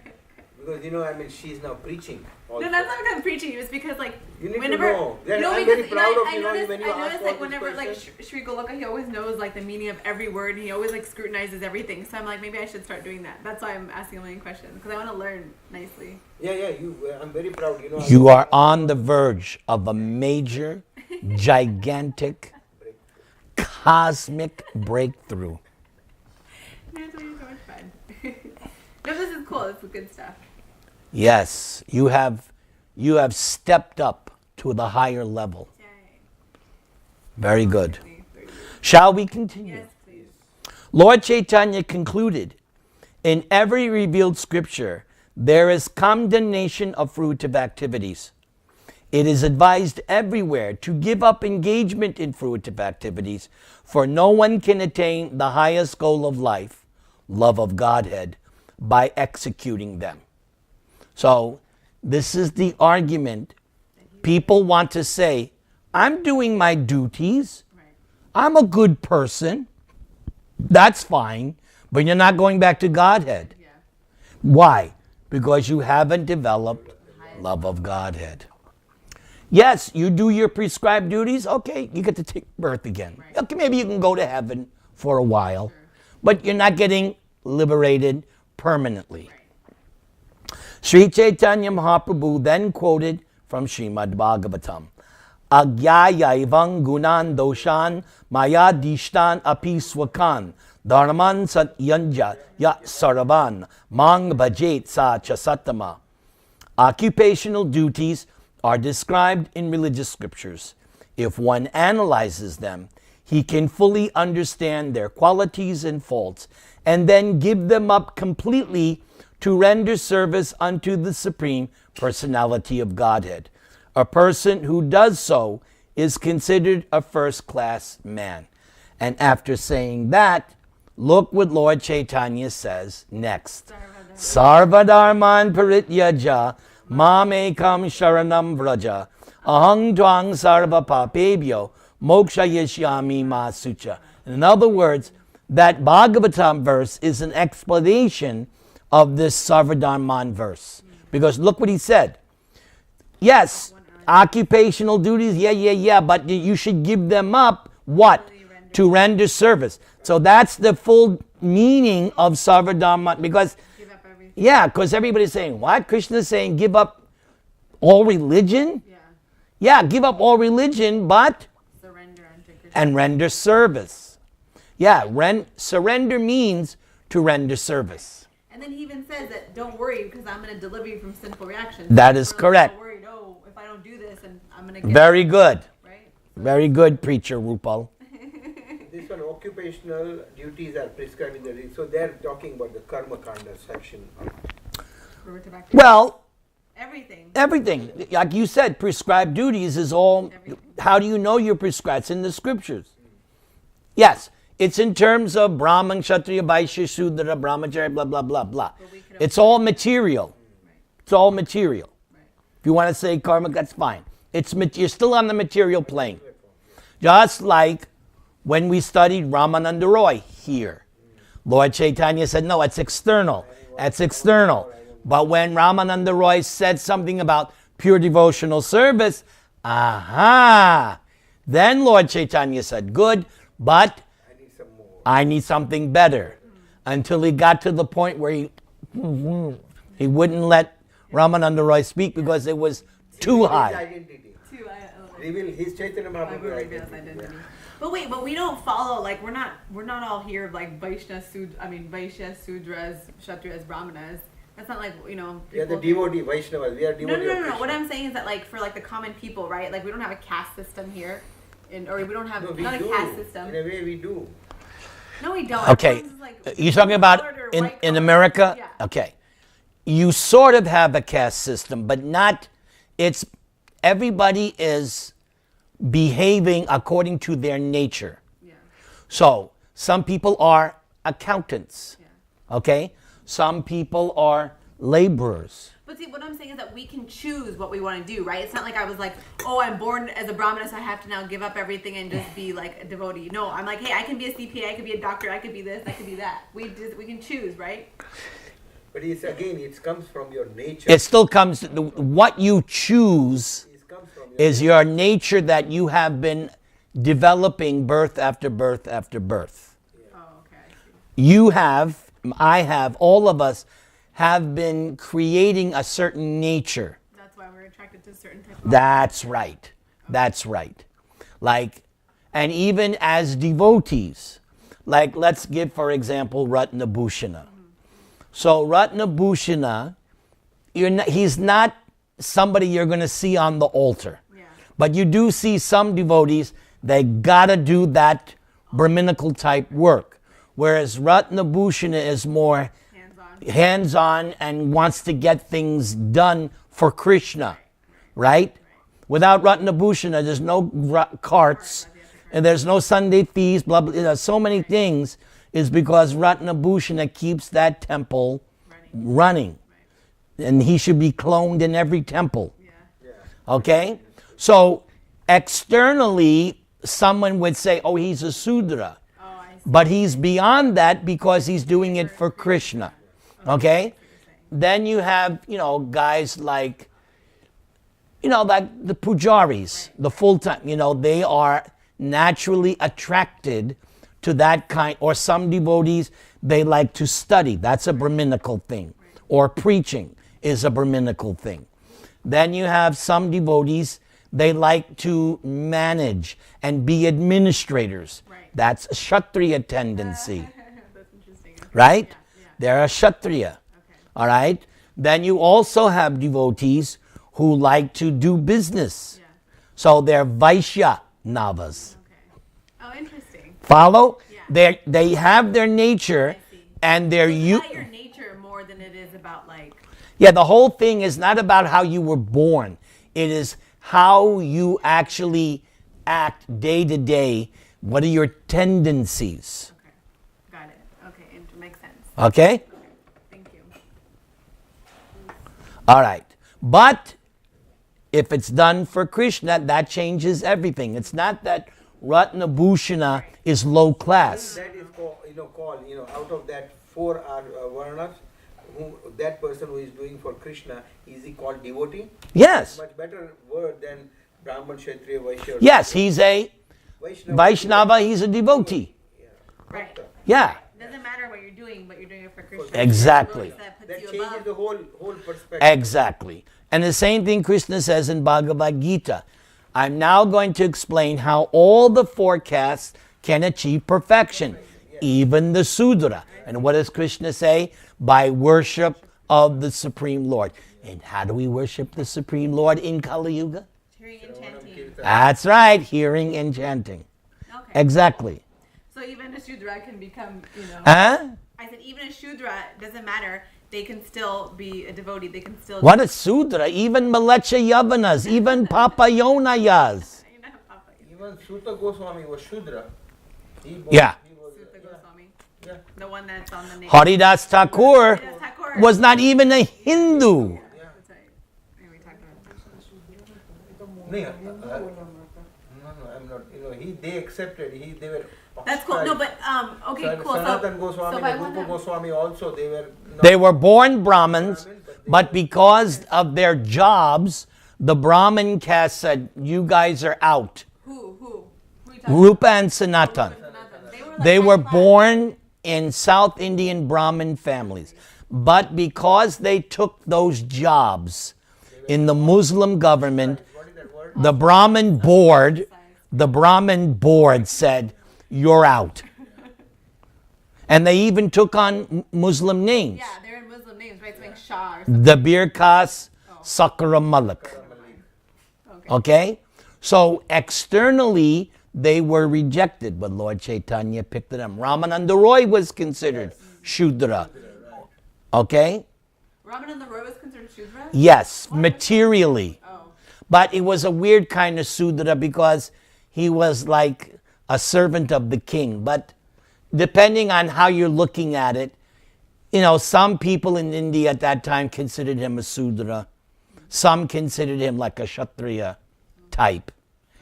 Because she's now preaching. Also. No, that's not because I'm preaching. It's because You need whenever to know. That no, I'm because very proud of I noticed, when you I ask noticed all like these whenever like questions. Śrī Goloka, he always knows like the meaning of every word. And he always like scrutinizes everything. So I'm like, maybe I should start doing that. That's why I'm asking a million questions because I want to learn nicely. Yeah. I'm very proud. You are on the verge of a major, gigantic, cosmic breakthrough. You're doing so much fun. No, this is cool. This is good stuff. Yes, you have stepped up to the higher level. Yay. Very good. Shall we continue? Yes, please. Lord Chaitanya concluded, in every revealed scripture, there is condemnation of fruitive activities. It is advised everywhere to give up engagement in fruitive activities, for no one can attain the highest goal of life, love of Godhead, by executing them. So, this is the argument. People want to say, I'm doing my duties. I'm a good person. That's fine. But you're not going back to Godhead. Yeah. Why? Because you haven't developed love of Godhead. Yes, you do your prescribed duties. Okay, you get to take birth again. Right. Okay, maybe you can go to heaven for a while. But you're not getting liberated permanently. Right. Śrī Caitanya Mahaprabhu then quoted from Srimad Bhagavatam, Agyaya ivan gunan doshan maya dishtan api swakan dharman satyanja ya saravan mang bhajet sa cha satama. Occupational duties are described in religious scriptures. If one analyzes them, he can fully understand their qualities and faults and then give them up completely to render service unto the Supreme Personality of Godhead. A person who does so is considered a first-class man. And after saying that, look what Lord Chaitanya says next. Sarvadharman parityaja mamekam sharanam vraja ahang twang sarva papebhyo moksha yishyami ma sucha. In other words, that Bhagavatam verse is an explanation of this Sarvadharman verse. Because look what he said. Yes, occupational duties, yeah, but you should give them up, what? To render service. So that's the full meaning of Sarvadharman. Because, Give up everything. yeah, because everybody's saying, what? Krishna's saying give up all religion? Yeah. Yeah, give up all religion, but Surrender unto Krishna. and render service. Yeah, surrender means to render service. And then he even says that don't worry because I'm going to deliver you from sinful reactions. That is We're like, correct. Don't worry, no, if I don't do this, and I'm going to get Very good. right. Very good, preacher Rupal. This one, occupational duties are prescribed in the read. So they're talking about the karma kanda section. Fruitive activity. Well, Everything. everything. Like you said, prescribed duties is all. Everything. How do you know you're prescribed? It's in the scriptures. Yes, it's in terms of Brahman, Kshatriya, Vaishya, Shudra, Brahmacharya, blah, blah, blah, blah. But we could It's all material. Right. It's all material. Right. If you want to say karma, that's fine. You're still on the material plane. Just like when we studied Ramananda Roy here. Lord Chaitanya said, no, it's external. That's external. But when Ramananda Roy said something about pure devotional service, then Lord Chaitanya said, good, but I need some more. I need something better. Until he got to the point where he wouldn't let Ramananda Roy speak because it was too His high. identity. Two, I love reveal his Chaitanya I Mahaprabhu will reveal his identity. identity. But wait, but we don't follow, like, we're not all here like Vaishya Sudras, Kshatriyas, Brahmanas. That's not like, We are people the devotee, Vaishnavas. We are devotee. No. What I'm saying is that, like, for like the common people, right? Like, we don't have a caste system here, or we don't have No, we not do. a caste system. In a way, we do. No, we don't. Okay, Everyone's just, like, you're talking about colored or in white colored. America? Yeah. Okay. You sort of have a caste system, but not, it's, everybody is behaving according to their nature. Yeah. So, some people are accountants, Yeah. okay? Some people are laborers. But see, what I'm saying is that we can choose what we want to do, right? It's not like I was like, oh, I'm born as a Brahmana, so I have to now give up everything and just be like a devotee. No, I'm like, hey, I can be a CPA, I could be a doctor, I could be this, I could be that. We can choose, right? But it comes from your nature. It still comes, what you choose It comes from your is your nature that you have been developing birth after birth after birth. Oh, okay, I see. You have, I have, all of us have been creating a certain nature. That's why we're attracted to certain type of. That's right. That's right. Like, and even as devotees, like let's give, for example, Ratnabhushana. So Ratnabhushana, he's not somebody you're going to see on the altar. Yeah. But you do see some devotees, they got to do that Brahminical type work. Whereas Ratnabhushana is more hands-on and wants to get things done for Krishna, right? Without Ratnabhushana, there's no carts, and there's no Sunday feast, blah, blah, there's so many things, is because Ratnabhushana keeps that temple running. And he should be cloned in every temple. Yeah. Okay? So, externally, someone would say, oh, he's a Sudra. Oh, I see. But he's beyond that because he's doing it for Krishna. Okay? Then you have, guys like, like the pujaris, the full-time, they are naturally attracted to that kind, or some devotees, they like to study. That's a Brahminical thing. Or preaching is a Brahminical thing. Then you have some devotees, they like to manage and be administrators. Right. That's a Kshatriya tendency. That's interesting. Right? Yeah. They're a Kshatriya. Okay. All right? Then you also have devotees who like to do business. Yeah. So they're Vaishya Navas. Okay. Oh, interesting. Follow? Yeah. They have their nature I see. and they're So it's you. about your nature more than it is about like. Yeah, the whole thing is not about how you were born. It is how you actually act day to day. What are your tendencies? Okay. Got it. Okay. It makes sense. Okay? Okay. Thank you. All right. But if it's done for Krishna, that changes everything. It's not that Ratnabhushana is low class. That is called, out of that four varnas, that person who is doing for Krishna, is he called devotee? Yes. Much better word than Brahman, Kshatriya, Vaishya. Yes, he's a Vaishnava. Vaishnava, he's a devotee. Yeah. Right. Yeah. It doesn't matter what you're doing, but you're doing it for Krishna. Exactly. That puts That you changes above. the whole perspective. Exactly. And the same thing Krishna says in Bhagavad Gita. I'm now going to explain how all the four castes can achieve perfection, even the Sudra. And what does Krishna say? By worship of the Supreme Lord. And how do we worship the Supreme Lord in Kali Yuga? Hearing and chanting. That's right, hearing and chanting. Okay. Exactly. So even a Shudra can become, Huh? I said even a Shudra, doesn't matter. They can still be a devotee. They can still. What is Sudra? Even Malecha Yavanas, even Papayonayas. You know, Papa, Even Suta Goswami was Shudra. Yeah. Sutta Goswami, Yeah. the one that's on the name. Haridas Thakur Haridas Thakur. was not even a Hindu. That's right. Yeah, we talked about that. No, I'm not. They accepted. They were. That's cool. No, but okay, cool. Sanatan So Goswami if I and want Rupa to- Goswami also, they were. Not, They were born Brahmins, but because of their jobs, the Brahmin caste said, you guys are out. Who are you talking Rupa and Sanatan. about? They were, like They were high class. born in South Indian Brahmin families. But because they took those jobs in the Muslim government, what is that word? the Brahmin board said, you're out. And they even took on Muslim names. Yeah, they're in Muslim names, right? Something Shah or something. The Birkas Sakara Malik. Okay? So externally, they were rejected, but Lord Chaitanya picked them. Ramananda Roy was considered Shudra. Okay? Ramananda Roy was considered Shudra? Yes, materially. Oh. But it was a weird kind of Sudra because he was like a servant of the king. But depending on how you're looking at it, you know, some people in India at that time considered him a Sudra. Some considered him like a Kshatriya type.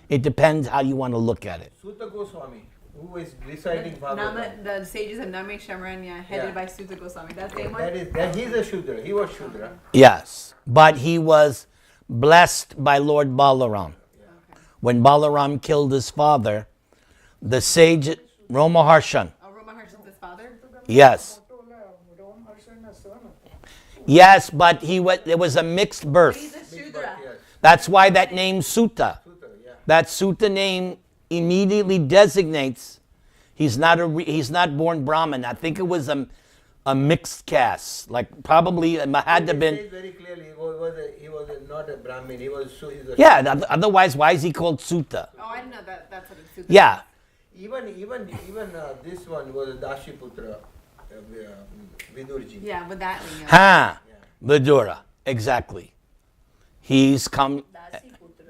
It depends how you want to look at it. Sutta Goswami, who is reciting Bhagavatam. The sages of Name Shamranya, headed by Sutta Goswami. That's the same one? He's a Shudra. He was Shudra. Yes, but he was blessed by Lord Balaram. When Balaram killed his father, the sage Romaharshan. Oh, Romaharshan's his father? Yes. Yes, but it was a mixed birth. He's a Shudra. That's why that name Sutta. That Sutta name immediately designates he's not born Brahmin. I think it was a mixed caste. Like probably it had to been. It says very clearly he was not a Brahmin. He's a Yeah. Otherwise, why is he called Sutta? Oh, I didn't know that. That's what it's Sutta. Yeah. Even this one was a Dashiputra, Vidurji. Yeah, with that we know. Ha. Vidura. Exactly. He's come.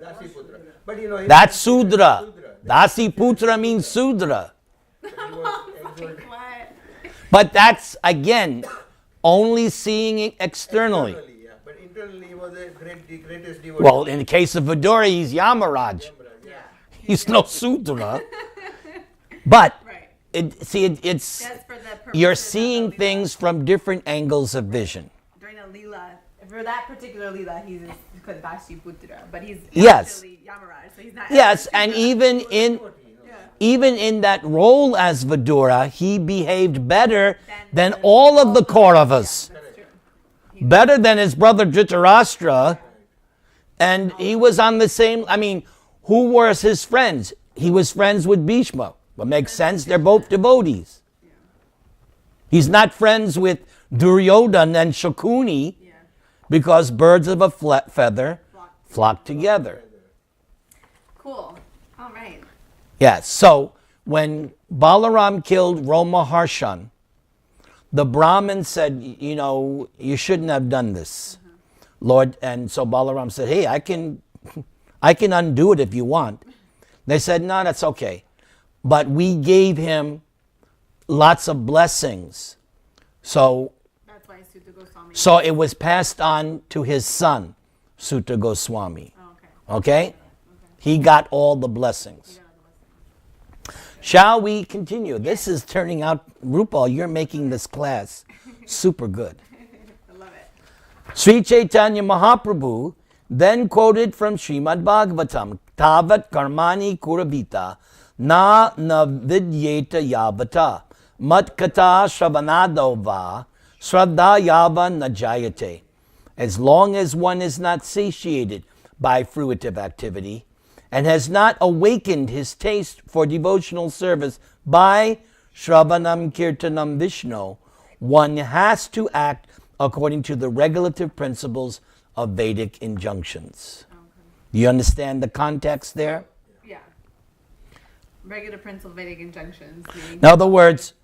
Dasiputra. But you know, That's Sudra. Dasi Putra means Sudra. What? But that's, again, only seeing it externally. Yeah. But internally he was the greatest devotee. Well, in the case of Vidura, he's Yamaraj. Yeah. He's no Sudra. But, Right. it's That's for the purposes you're of seeing the Leela. things from different angles of vision. During a Leela, for that particular Leela, he's because Dashiputra, but he's Yes. actually Yamaraj, so he's not. Yes, and even in that role as Vidura, he behaved better than all of the Kauravas. That's true. Better than his brother Dhritarashtra. And he was on the same, I mean, who was his friends? He was friends with Bhishma. What makes sense? They're both devotees. He's not friends with Duryodhana and Shakuni because birds of a feather flock together. Cool. All right. Yes, so when Balaram killed Romaharshan, the Brahmin said, you know, you shouldn't have done this, Lord. And so Balaram said, hey, I can undo it if you want. They said, no, that's okay. But we gave him lots of blessings. So That's why Sutta Goswami. So it was passed on to his son, Sutta Goswami. Oh, okay. Okay? He got all the blessings. Shall we continue? This is turning out, Rupal, you're making this class super good. I love it. Śrī Caitanya Mahaprabhu then quoted from Srimad Bhagavatam, Tavat karmani kuravita na vidyeta yavata mat kata shravanadova shraddha yava najayate. As long as one is not satiated by fruitive activity and has not awakened his taste for devotional service by Shravanam Kirtanam Vishnu, one has to act according to the regulative principles of Vedic injunctions. Okay. Do you understand the context there? Yeah. Regular principle Vedic injunctions. Meaning In other words,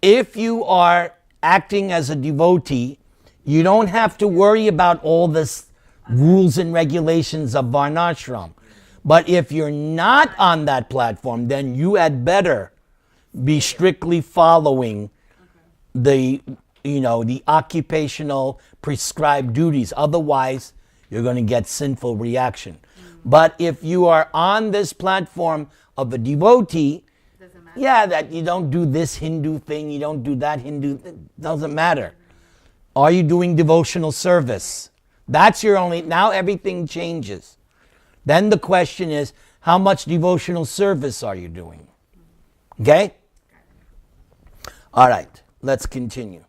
if you are acting as a devotee, you don't have to worry about all this rules and regulations of Varnashram. But if you're not on that platform, then you had better be strictly following the occupational prescribed duties. Otherwise, you're going to get sinful reaction. But if you are on this platform of a devotee, doesn't matter. yeah, that you don't do this Hindu thing, you don't do that Hindu thing, doesn't matter. Are you doing devotional service? That's your only, now everything changes. Then the question is, how much devotional service are you doing? Okay? All right, let's continue.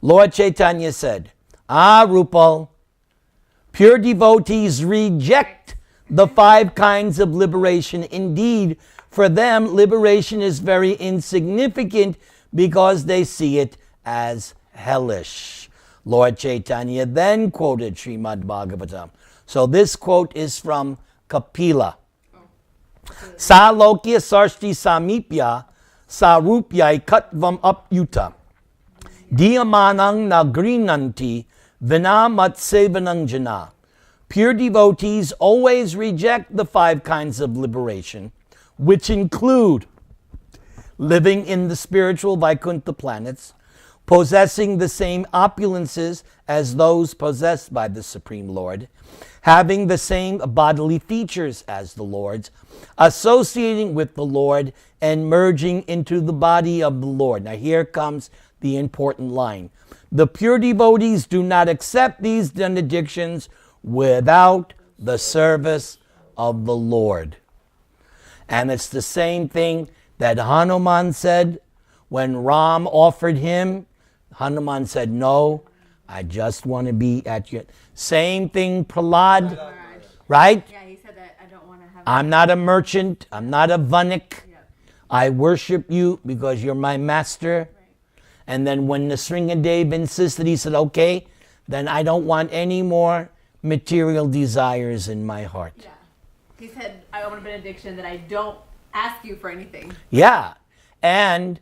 Lord Chaitanya said, Rupal, pure devotees reject the 5 kinds of liberation. Indeed, for them, liberation is very insignificant because they see it as hellish. Lord Chaitanya then quoted Srimad Bhagavatam. So this quote is from Kapila. Sa lokya sarshti samipya sarupyai katvam upyuta diyamanang nagrinanti vinamat sevanang jana. Pure devotees always reject the 5 kinds of liberation, which include living in the spiritual Vaikuntha planets, possessing the same opulences as those possessed by the Supreme Lord, having the same bodily features as the Lord's, associating with the Lord, and merging into the body of the Lord. Now here comes the important line. The pure devotees do not accept these benedictions without the service of the Lord. And it's the same thing that Hanuman said when Ram offered him. Hanuman said, no, I just want to be at your... Same thing, Prahlad, right? Yeah, he said that I don't want to have... I'm not a merchant. I'm not a vanik. I worship you because you're my master. Right. And then when Nrsingadev insisted, he said, okay, then I don't want any more material desires in my heart. Yeah. He said, I want a benediction that I don't ask you for anything. Yeah. And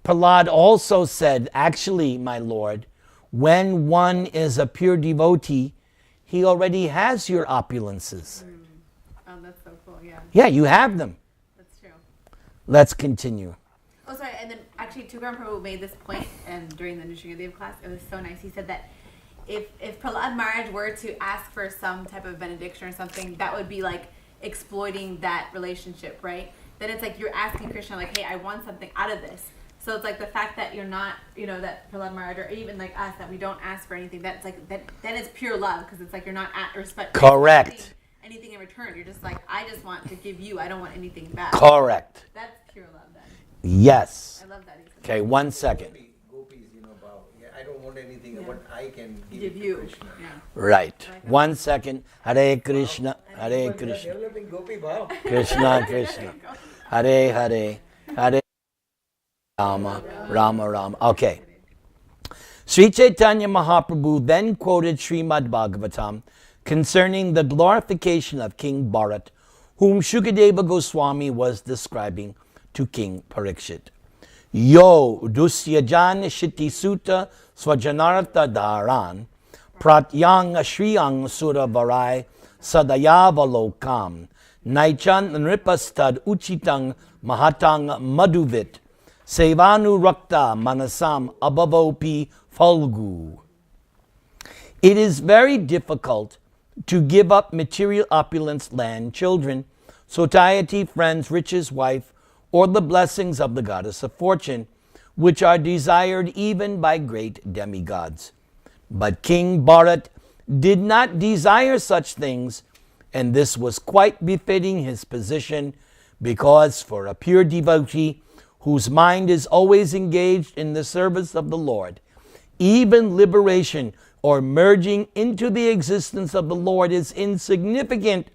Prahlad also said, actually, my Lord, when one is a pure devotee, he already has your opulences. Oh, that's so cool, yeah. Yeah, you have them. That's true. Let's continue. Oh, sorry, and then actually Tukaram Prabhu made this point during the Nrsingadev class. It was so nice. He said that if Prahlad Maharaj were to ask for some type of benediction or something, that would be like exploiting that relationship, right? Then it's like you're asking Krishna, like, hey, I want something out of this. So it's like the fact that you're not, that Prahlad Maharaj, or even like us, that we don't ask for anything, that's like, then it's pure love, because it's like you're not Correct. anything in return. You're just like, I just want to give you, I don't want anything back. Correct. That's pure love then. Yes. I love that. Okay, 1 second. Gopis, bow. Yeah, I don't want anything, what I can Give you. Krishna. Yeah. Right. 1 second. Hare Krishna. Hare But they are Krishna. developing Gopi Bhav. Krishna Krishna. Hare Hare. Hare Rama. Rama Rama. Okay. Śrī Caitanya Mahaprabhu then quoted Srimad Bhagavatam concerning the glorification of King Bharat, whom Shukadeva Goswami was describing to King Parikshit. Yo dusyajan shiti sutta swajanartha dharan pratyang shriyang sura varai sadayavalokam naichan nripastad uchitang mahatang madhuvit sevanu rakta manasam abavopi falgu. It is very difficult to give up material opulence, land, children, satiety, friends, riches, wife, or the blessings of the goddess of fortune, which are desired even by great demigods. But King Bharat did not desire such things, and this was quite befitting his position, because for a pure devotee whose mind is always engaged in the service of the Lord, even liberation or merging into the existence of the Lord is insignificant,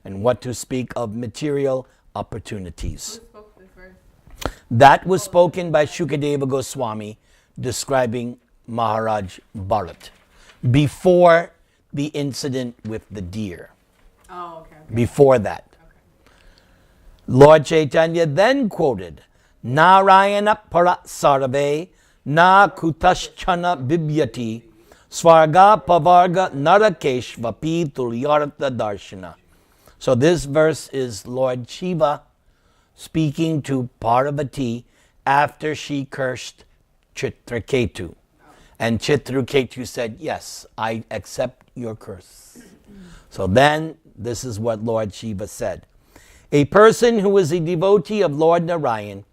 and what to speak of material opportunities. That was spoken by Shukadeva Goswami describing Maharaj Bharat before the incident with the deer. Oh, okay. Before that. Okay. Lord Chaitanya then quoted, Narayana para sarve na kutaschana bibyati svarga pavarga narakeshvapi tulyartha darshana. So this verse is Lord Shiva speaking to Parvati after she cursed Chitraketu. And Chitraketu said, yes, I accept your curse. So then, this is what Lord Shiva said. A person who is a devotee of Lord Narayan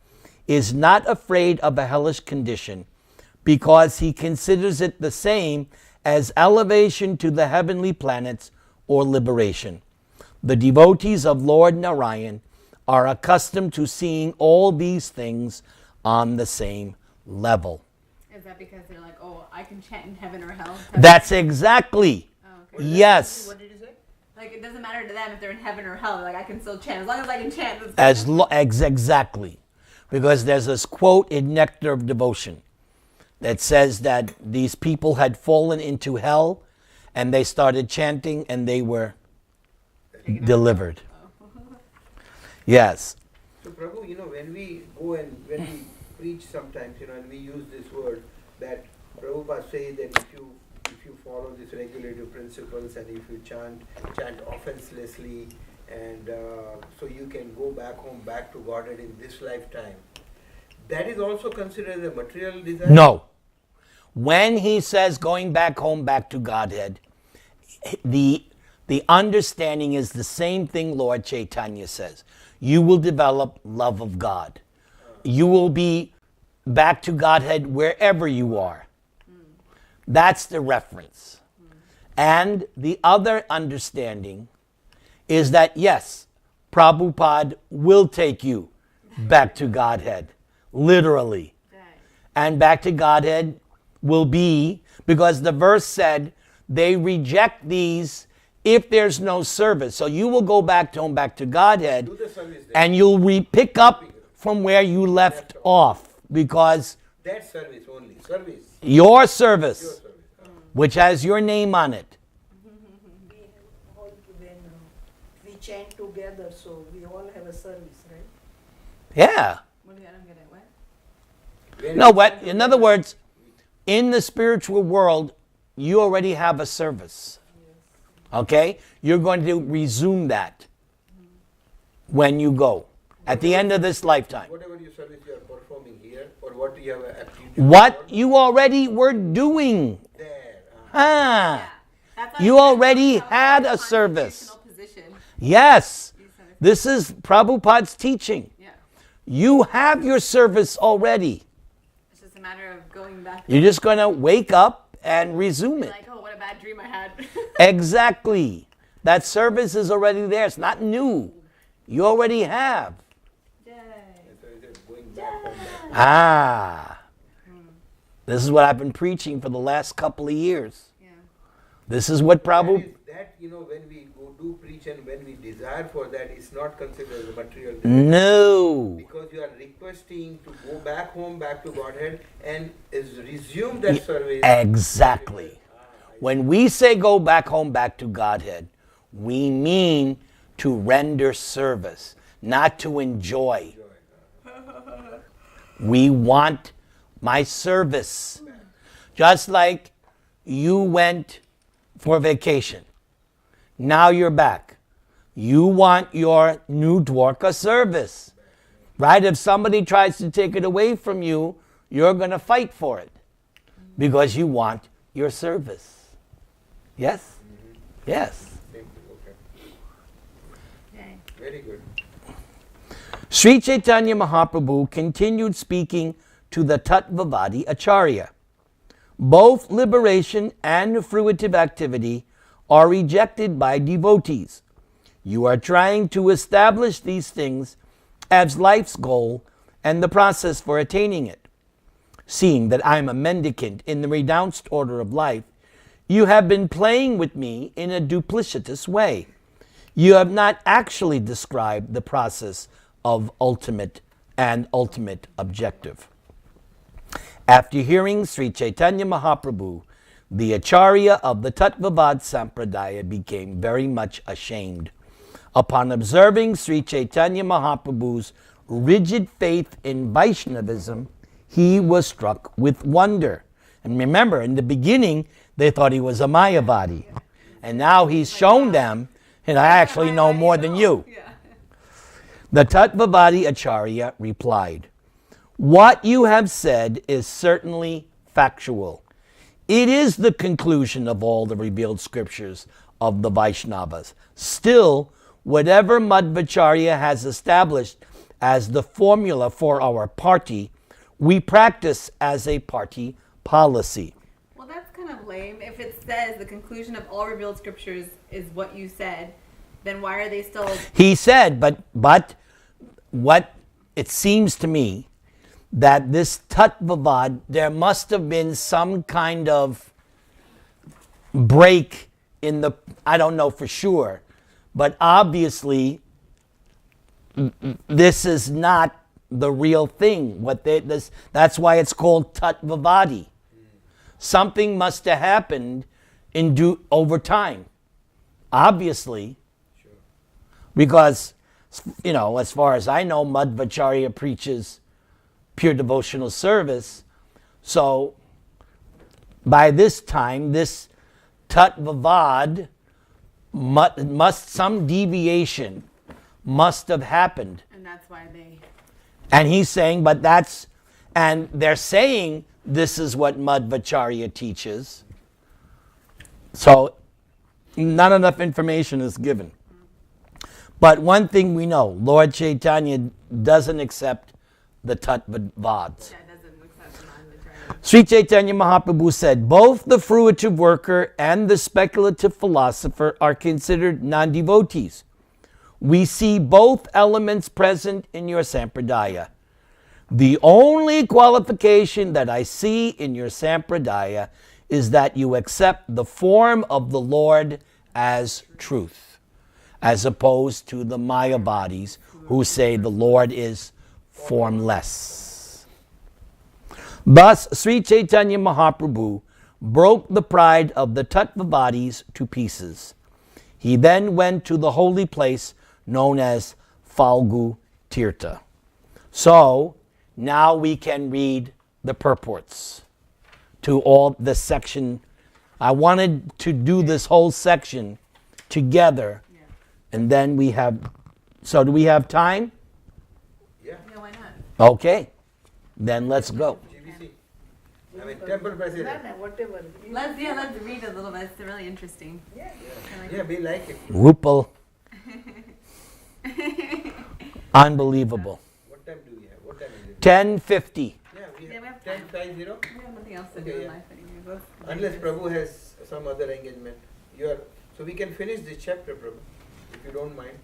is not afraid of a hellish condition because he considers it the same as elevation to the heavenly planets or liberation. The devotees of Lord Narayan are accustomed to seeing all these things on the same level. Is that because they're like, oh, I can chant in heaven or hell? That's exactly. Oh, okay. Yes. What did you say? Like, it doesn't matter to them if they're in heaven or hell. Like, I can still chant. As long as I can chant. That's Exactly. Because there's this quote in Nectar of Devotion that says that these people had fallen into hell and they started chanting and they were delivered. Yes. So Prabhu, when we go and when we preach sometimes, and we use this word that Prabhupada says that if you follow these regulative principles and if you chant offenselessly, and so you can go back home, back to Godhead in this lifetime. That is also considered a material desire? No. When he says going back home, back to Godhead, the understanding is the same thing Lord Chaitanya says. You will develop love of God. You will be back to Godhead wherever you are. That's the reference. And the other understanding is that, yes, Prabhupada will take you back to Godhead, literally. And back to Godhead will be, because the verse said, they reject these if there's no service. So you will go back home, back to Godhead, and you'll pick up from where you left off, because that service only, service. Your service, which has your name on it. We chant together, so we all have a service, right? Yeah. What do you, I don't get it. What? No, what? In other words, in the spiritual world, you already have a service. Okay? You're going to resume that when you go, at the end of this lifetime. Whatever your service you are performing here, or what you have aptitude What you already were doing. there. Ah. That's why You I already said had a constitutional service. Position. Yes. This is Prabhupada's teaching. Yeah. You have your service already. It's just a matter of going back. You're just going to wake up and resume it. Like, oh, what a bad dream I had. Exactly. That service is already there. It's not new. You already have. Yay. So it's going back home, back. Ah. This is what I've been preaching for the last couple of years. Yeah. This is what Prabhupada... That, when we go do preach and when we desire for that, it's not considered as a material desire. No. Because you are requesting to go back home, back to Godhead, and is resume that service. Exactly. When we say go back home, back to Godhead, we mean to render service, not to enjoy. We want my service. Just like you went for vacation. Now you're back. You want your new Dwarka service. Right? If somebody tries to take it away from you, you're going to fight for it. Because you want your service. Yes? Yes. Okay. Yay. Very good. Śrī Caitanya Mahaprabhu continued speaking to the Tattva-vādī Ācārya. Both liberation and fruitive activity are rejected by devotees. You are trying to establish these things as life's goal and the process for attaining it. Seeing that I'm a mendicant in the renounced order of life, you have been playing with me in a duplicitous way. You have not actually described the process of ultimate objective. After hearing Śrī Caitanya Mahaprabhu, the Acharya of the Tattva-vādī Sampradaya became very much ashamed. Upon observing Śrī Caitanya Mahaprabhu's rigid faith in Vaishnavism, he was struck with wonder. And remember, in the beginning, they thought he was a Mayavadi. And now he's shown them, and I actually know more than you. Yeah. The Tattva-vādī Ācārya replied, "What you have said is certainly factual. It is the conclusion of all the revealed scriptures of the Vaishnavas. Still, whatever Madhvacharya has established as the formula for our party, we practice as a party policy." Well, that's kind of lame. If it says the conclusion of all revealed scriptures is what you said, then why are they still... He said, but what it seems to me, that this Tattva-vād, there must have been some kind of break in the, I don't know for sure, But obviously, this is not the real thing. That's why it's called Tattva-vādī. Something must have happened over time. Obviously. Sure. Because, as far as I know, Madhvacharya preaches pure devotional service. So, by this time, this Tattva-vād some deviation must have happened. And that's why they... And he's saying, and they're saying this is what Madhvacharya teaches. So, not enough information is given. But one thing we know, Lord Chaitanya doesn't accept the Tattva-vādīs. Śrī Caitanya Mahaprabhu said, both the fruitive worker and the speculative philosopher are considered non-devotees. We see both elements present in your sampradaya. The only qualification that I see in your sampradaya is that you accept the form of the Lord as truth, as opposed to the Mayavadis who say the Lord is formless. Thus, Śrī Caitanya Mahaprabhu broke the pride of the Tattva-vādīs to pieces. He then went to the holy place known as Phalgu Tirtha. So, now we can read the purports to all the section. I wanted to do this whole section together, and then we have, so do we have time? Yeah. Yeah, why not? Okay, then let's go. GBC. I mean, temple president. Whatever. Let's read a little bit. It's really interesting. Yeah. I like Yeah, we like it. Rupal. Unbelievable. What time do we have? What time is it? 10:50. Yeah, we Yeah, we have have 10:50. We have nothing else to do Okay, in yeah. life anymore. Both Unless Prabhu has some other engagement. So we can finish this chapter, Prabhu, if you don't mind.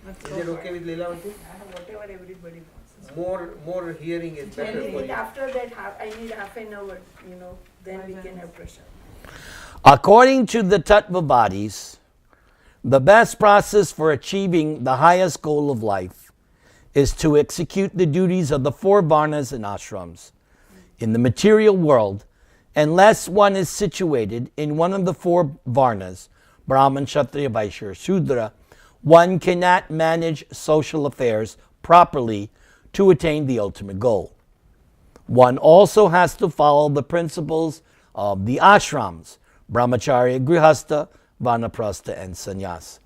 Let's Is go it for okay with Leelavati? Whatever everybody wants. More hearing is better for you. After that, I need half an hour, then we can have prasad. According to the Tattva-vādīs, the best process for achieving the highest goal of life is to execute the duties of the 4 varnas and ashrams. In the material world, unless one is situated in one of the 4 varnas, Brahman, Kshatriya, Vaishya, or Shudra, one cannot manage social affairs properly to attain the ultimate goal. One also has to follow the principles of the ashrams, brahmacharya, grihastha, vanaprastha, and sannyas.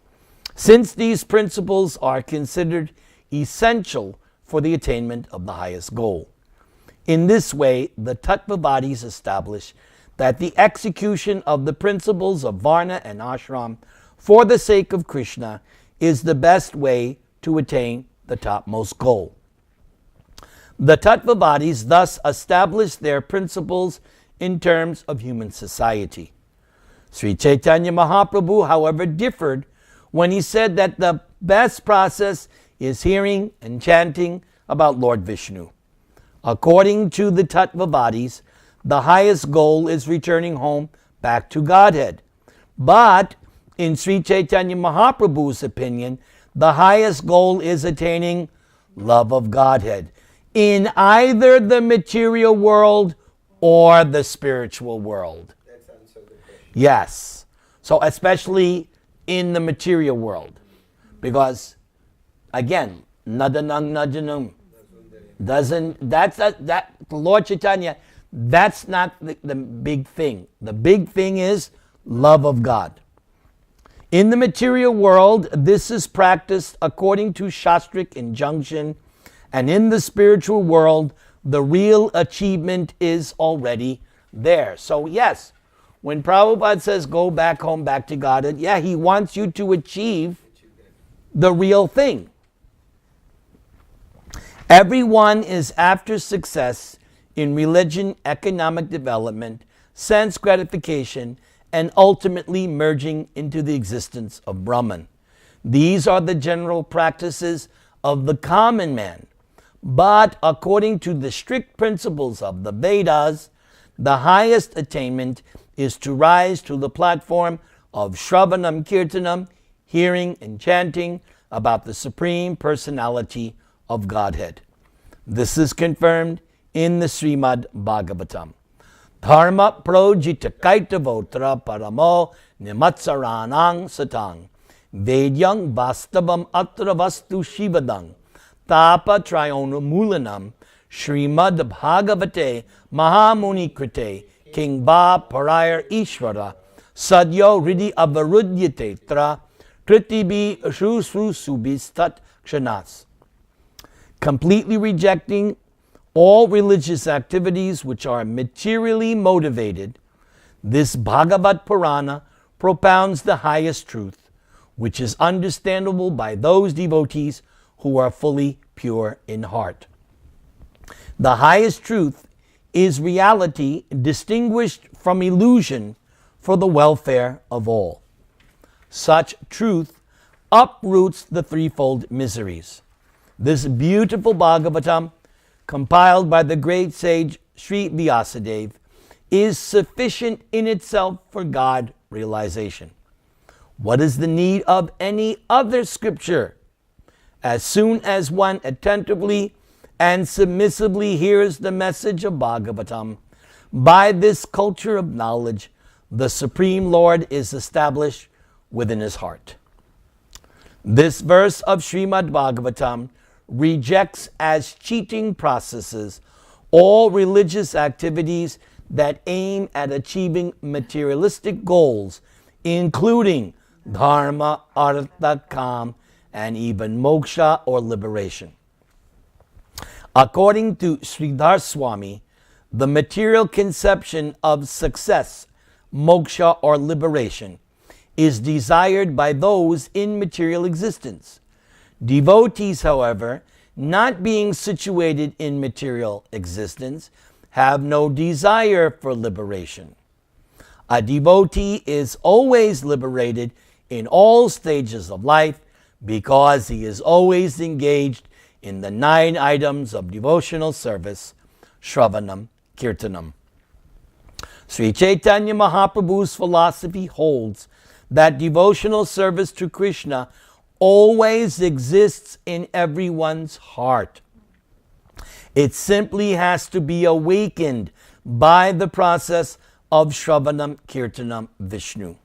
Since these principles are considered essential for the attainment of the highest goal. In this way, the Tattva-vādīs establish that the execution of the principles of varna and ashram for the sake of Krishna is the best way to attain the topmost goal. The Tattva-vādīs thus establish their principles in terms of human society. Śrī Caitanya Mahaprabhu, however, differed when he said that the best process is hearing and chanting about Lord Vishnu. According to the Tattva-vādīs, the highest goal is returning home back to Godhead. But in Śrī Caitanya Mahaprabhu's opinion, the highest goal is attaining love of Godhead in either the material world or the spiritual world. That's answered the question. Yes. So especially in the material world. Because again, nadanang najanam that Lord Chaitanya, that's not the big thing. The big thing is love of God. In the material world, this is practiced according to Shastric injunction, and in the spiritual world, the real achievement is already there. So yes, when Prabhupada says go back home, back to Godhead, yeah, he wants you to achieve the real thing. Everyone is after success in religion, economic development, sense gratification, and ultimately merging into the existence of Brahman. These are the general practices of the common man. But according to the strict principles of the Vedas, the highest attainment is to rise to the platform of Shravanam Kirtanam, hearing and chanting about the Supreme Personality of Godhead. This is confirmed in the Srimad Bhagavatam. Dharma projita kaitavotra paramo nimatsaranang satang vedyang vastavam atra vastu shivadang tapa trayona mulanam Srimad Bhagavate Mahamuni Krite King Ba Parayar Ishvara Sadyo Ridi Avarudyate Tra Kritibi Shusru Subistat Kshanas. Completely rejecting all religious activities which are materially motivated, this Bhagavat Purana propounds the highest truth, which is understandable by those devotees who are fully pure in heart. The highest truth is reality distinguished from illusion for the welfare of all. Such truth uproots the threefold miseries. This beautiful Bhagavatam, compiled by the great sage Sri Vyasadeva, is sufficient in itself for God realization. What is the need of any other scripture? As soon as one attentively and submissively hears the message of Bhagavatam, by this culture of knowledge, the Supreme Lord is established within his heart. This verse of Srimad Bhagavatam rejects as cheating processes all religious activities that aim at achieving materialistic goals, including dharma, artha, kam, and even moksha or liberation. According to Sridhar Swami, the material conception of success, moksha or liberation, is desired by those in material existence. Devotees, however, not being situated in material existence, have no desire for liberation. A devotee is always liberated in all stages of life because he is always engaged in the 9 items of devotional service, Shravanam, Kirtanam. Śrī Caitanya Mahaprabhu's philosophy holds that devotional service to Krishna always exists in everyone's heart. It simply has to be awakened by the process of Shravanam, Kirtanam, Vishnu.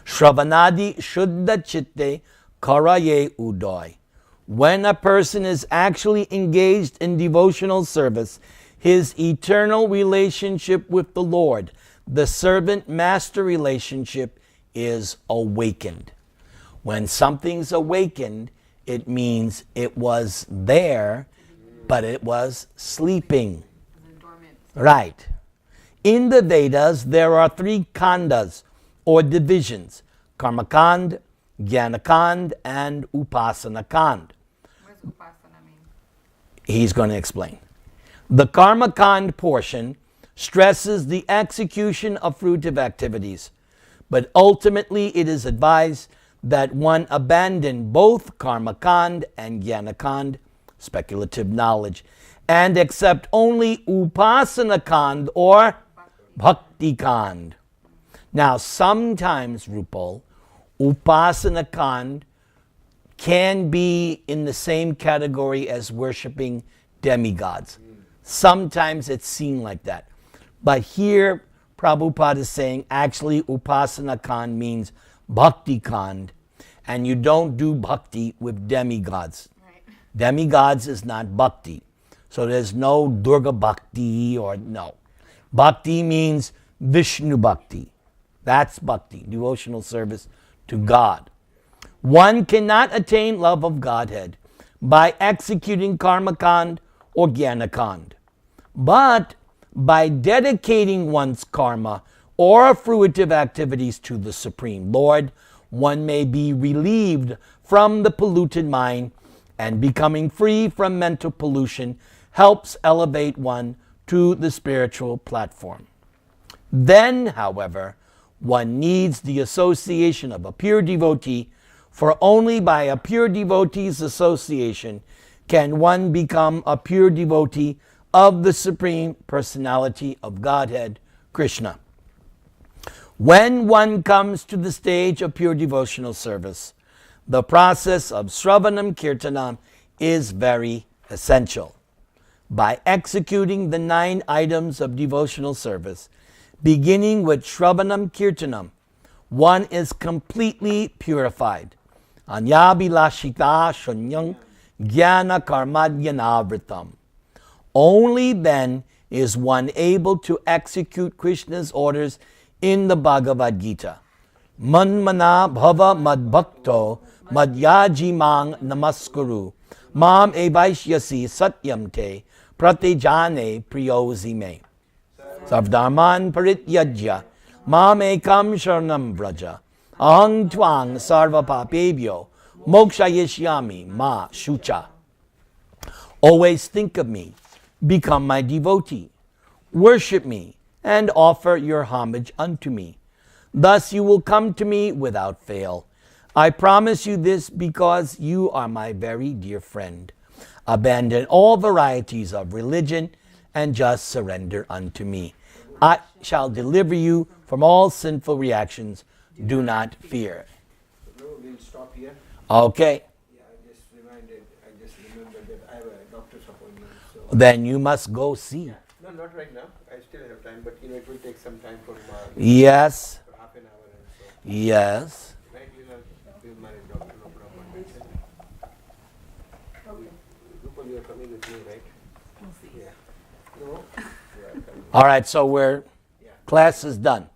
Shravanadi Shuddha Chitte Karaye Udoy. When a person is actually engaged in devotional service, his eternal relationship with the Lord, the servant-master relationship, is awakened. When something's awakened, it means it was there, but it was sleeping. Right. In the Vedas, there are 3 khandas, or divisions: Karmakand, Jnanakand, and Upasanakand. What does upasana mean? He's going to explain. The Karmakand portion stresses the execution of fruitive activities, but ultimately it is advised that one abandon both Karmakand and Jnanakand, speculative knowledge, and accept only Upasanakand or Bhaktikand. Now, sometimes, Rupal, Upasanakand can be in the same category as worshiping demigods. Sometimes it's seen like that. But here, Prabhupada is saying actually Upasanakand means Bhaktikand, and you don't do bhakti with demigods. Right. Demigods is not bhakti. So there's no Durga bhakti or no. Bhakti means Vishnu bhakti. That's bhakti, devotional service to God. One cannot attain love of Godhead by executing karmakand or jnanakand, but by dedicating one's karma or fruitive activities to the Supreme Lord, one may be relieved from the polluted mind, and becoming free from mental pollution helps elevate one to the spiritual platform. Then, however, one needs the association of a pure devotee, for only by a pure devotee's association can one become a pure devotee of the Supreme Personality of Godhead, Krishna. When one comes to the stage of pure devotional service, the process of Shravanam Kirtanam is very essential. By executing the 9 items of devotional service, beginning with Shravanam Kirtanam, one is completely purified. Anyabhilashita shunyam jnana karmadhyanavritam. Only then is one able to execute Krishna's orders in the Bhagavad Gita. Manmana bhava madbhakto madhyaji mang namaskuru mam evaishyasi satyam te pratijane priyosi me. Sarvdharman parityajya mam ekam sharanam vraja ahang tvang sarva papebhyo mokshayishyami ma shucha. Always think of me, become my devotee, worship me, and offer your homage unto me. Thus you will come to me without fail. I promise you this because you are my very dear friend. Abandon all varieties of religion and just surrender unto me. I shall deliver you from all sinful reactions. Do not fear. No, we'll stop here. Okay. Yeah, I just remembered that I have a doctor's appointment. So Then you must go see. no, not right now. I still have time, but it will take some time for Yes. half an hour and so. Yes. Right, we'll marry Dr. Brahman. Rupal, you are coming with me, right? We'll see. Yeah. No? You are coming. All right, so we're Yeah. class is done.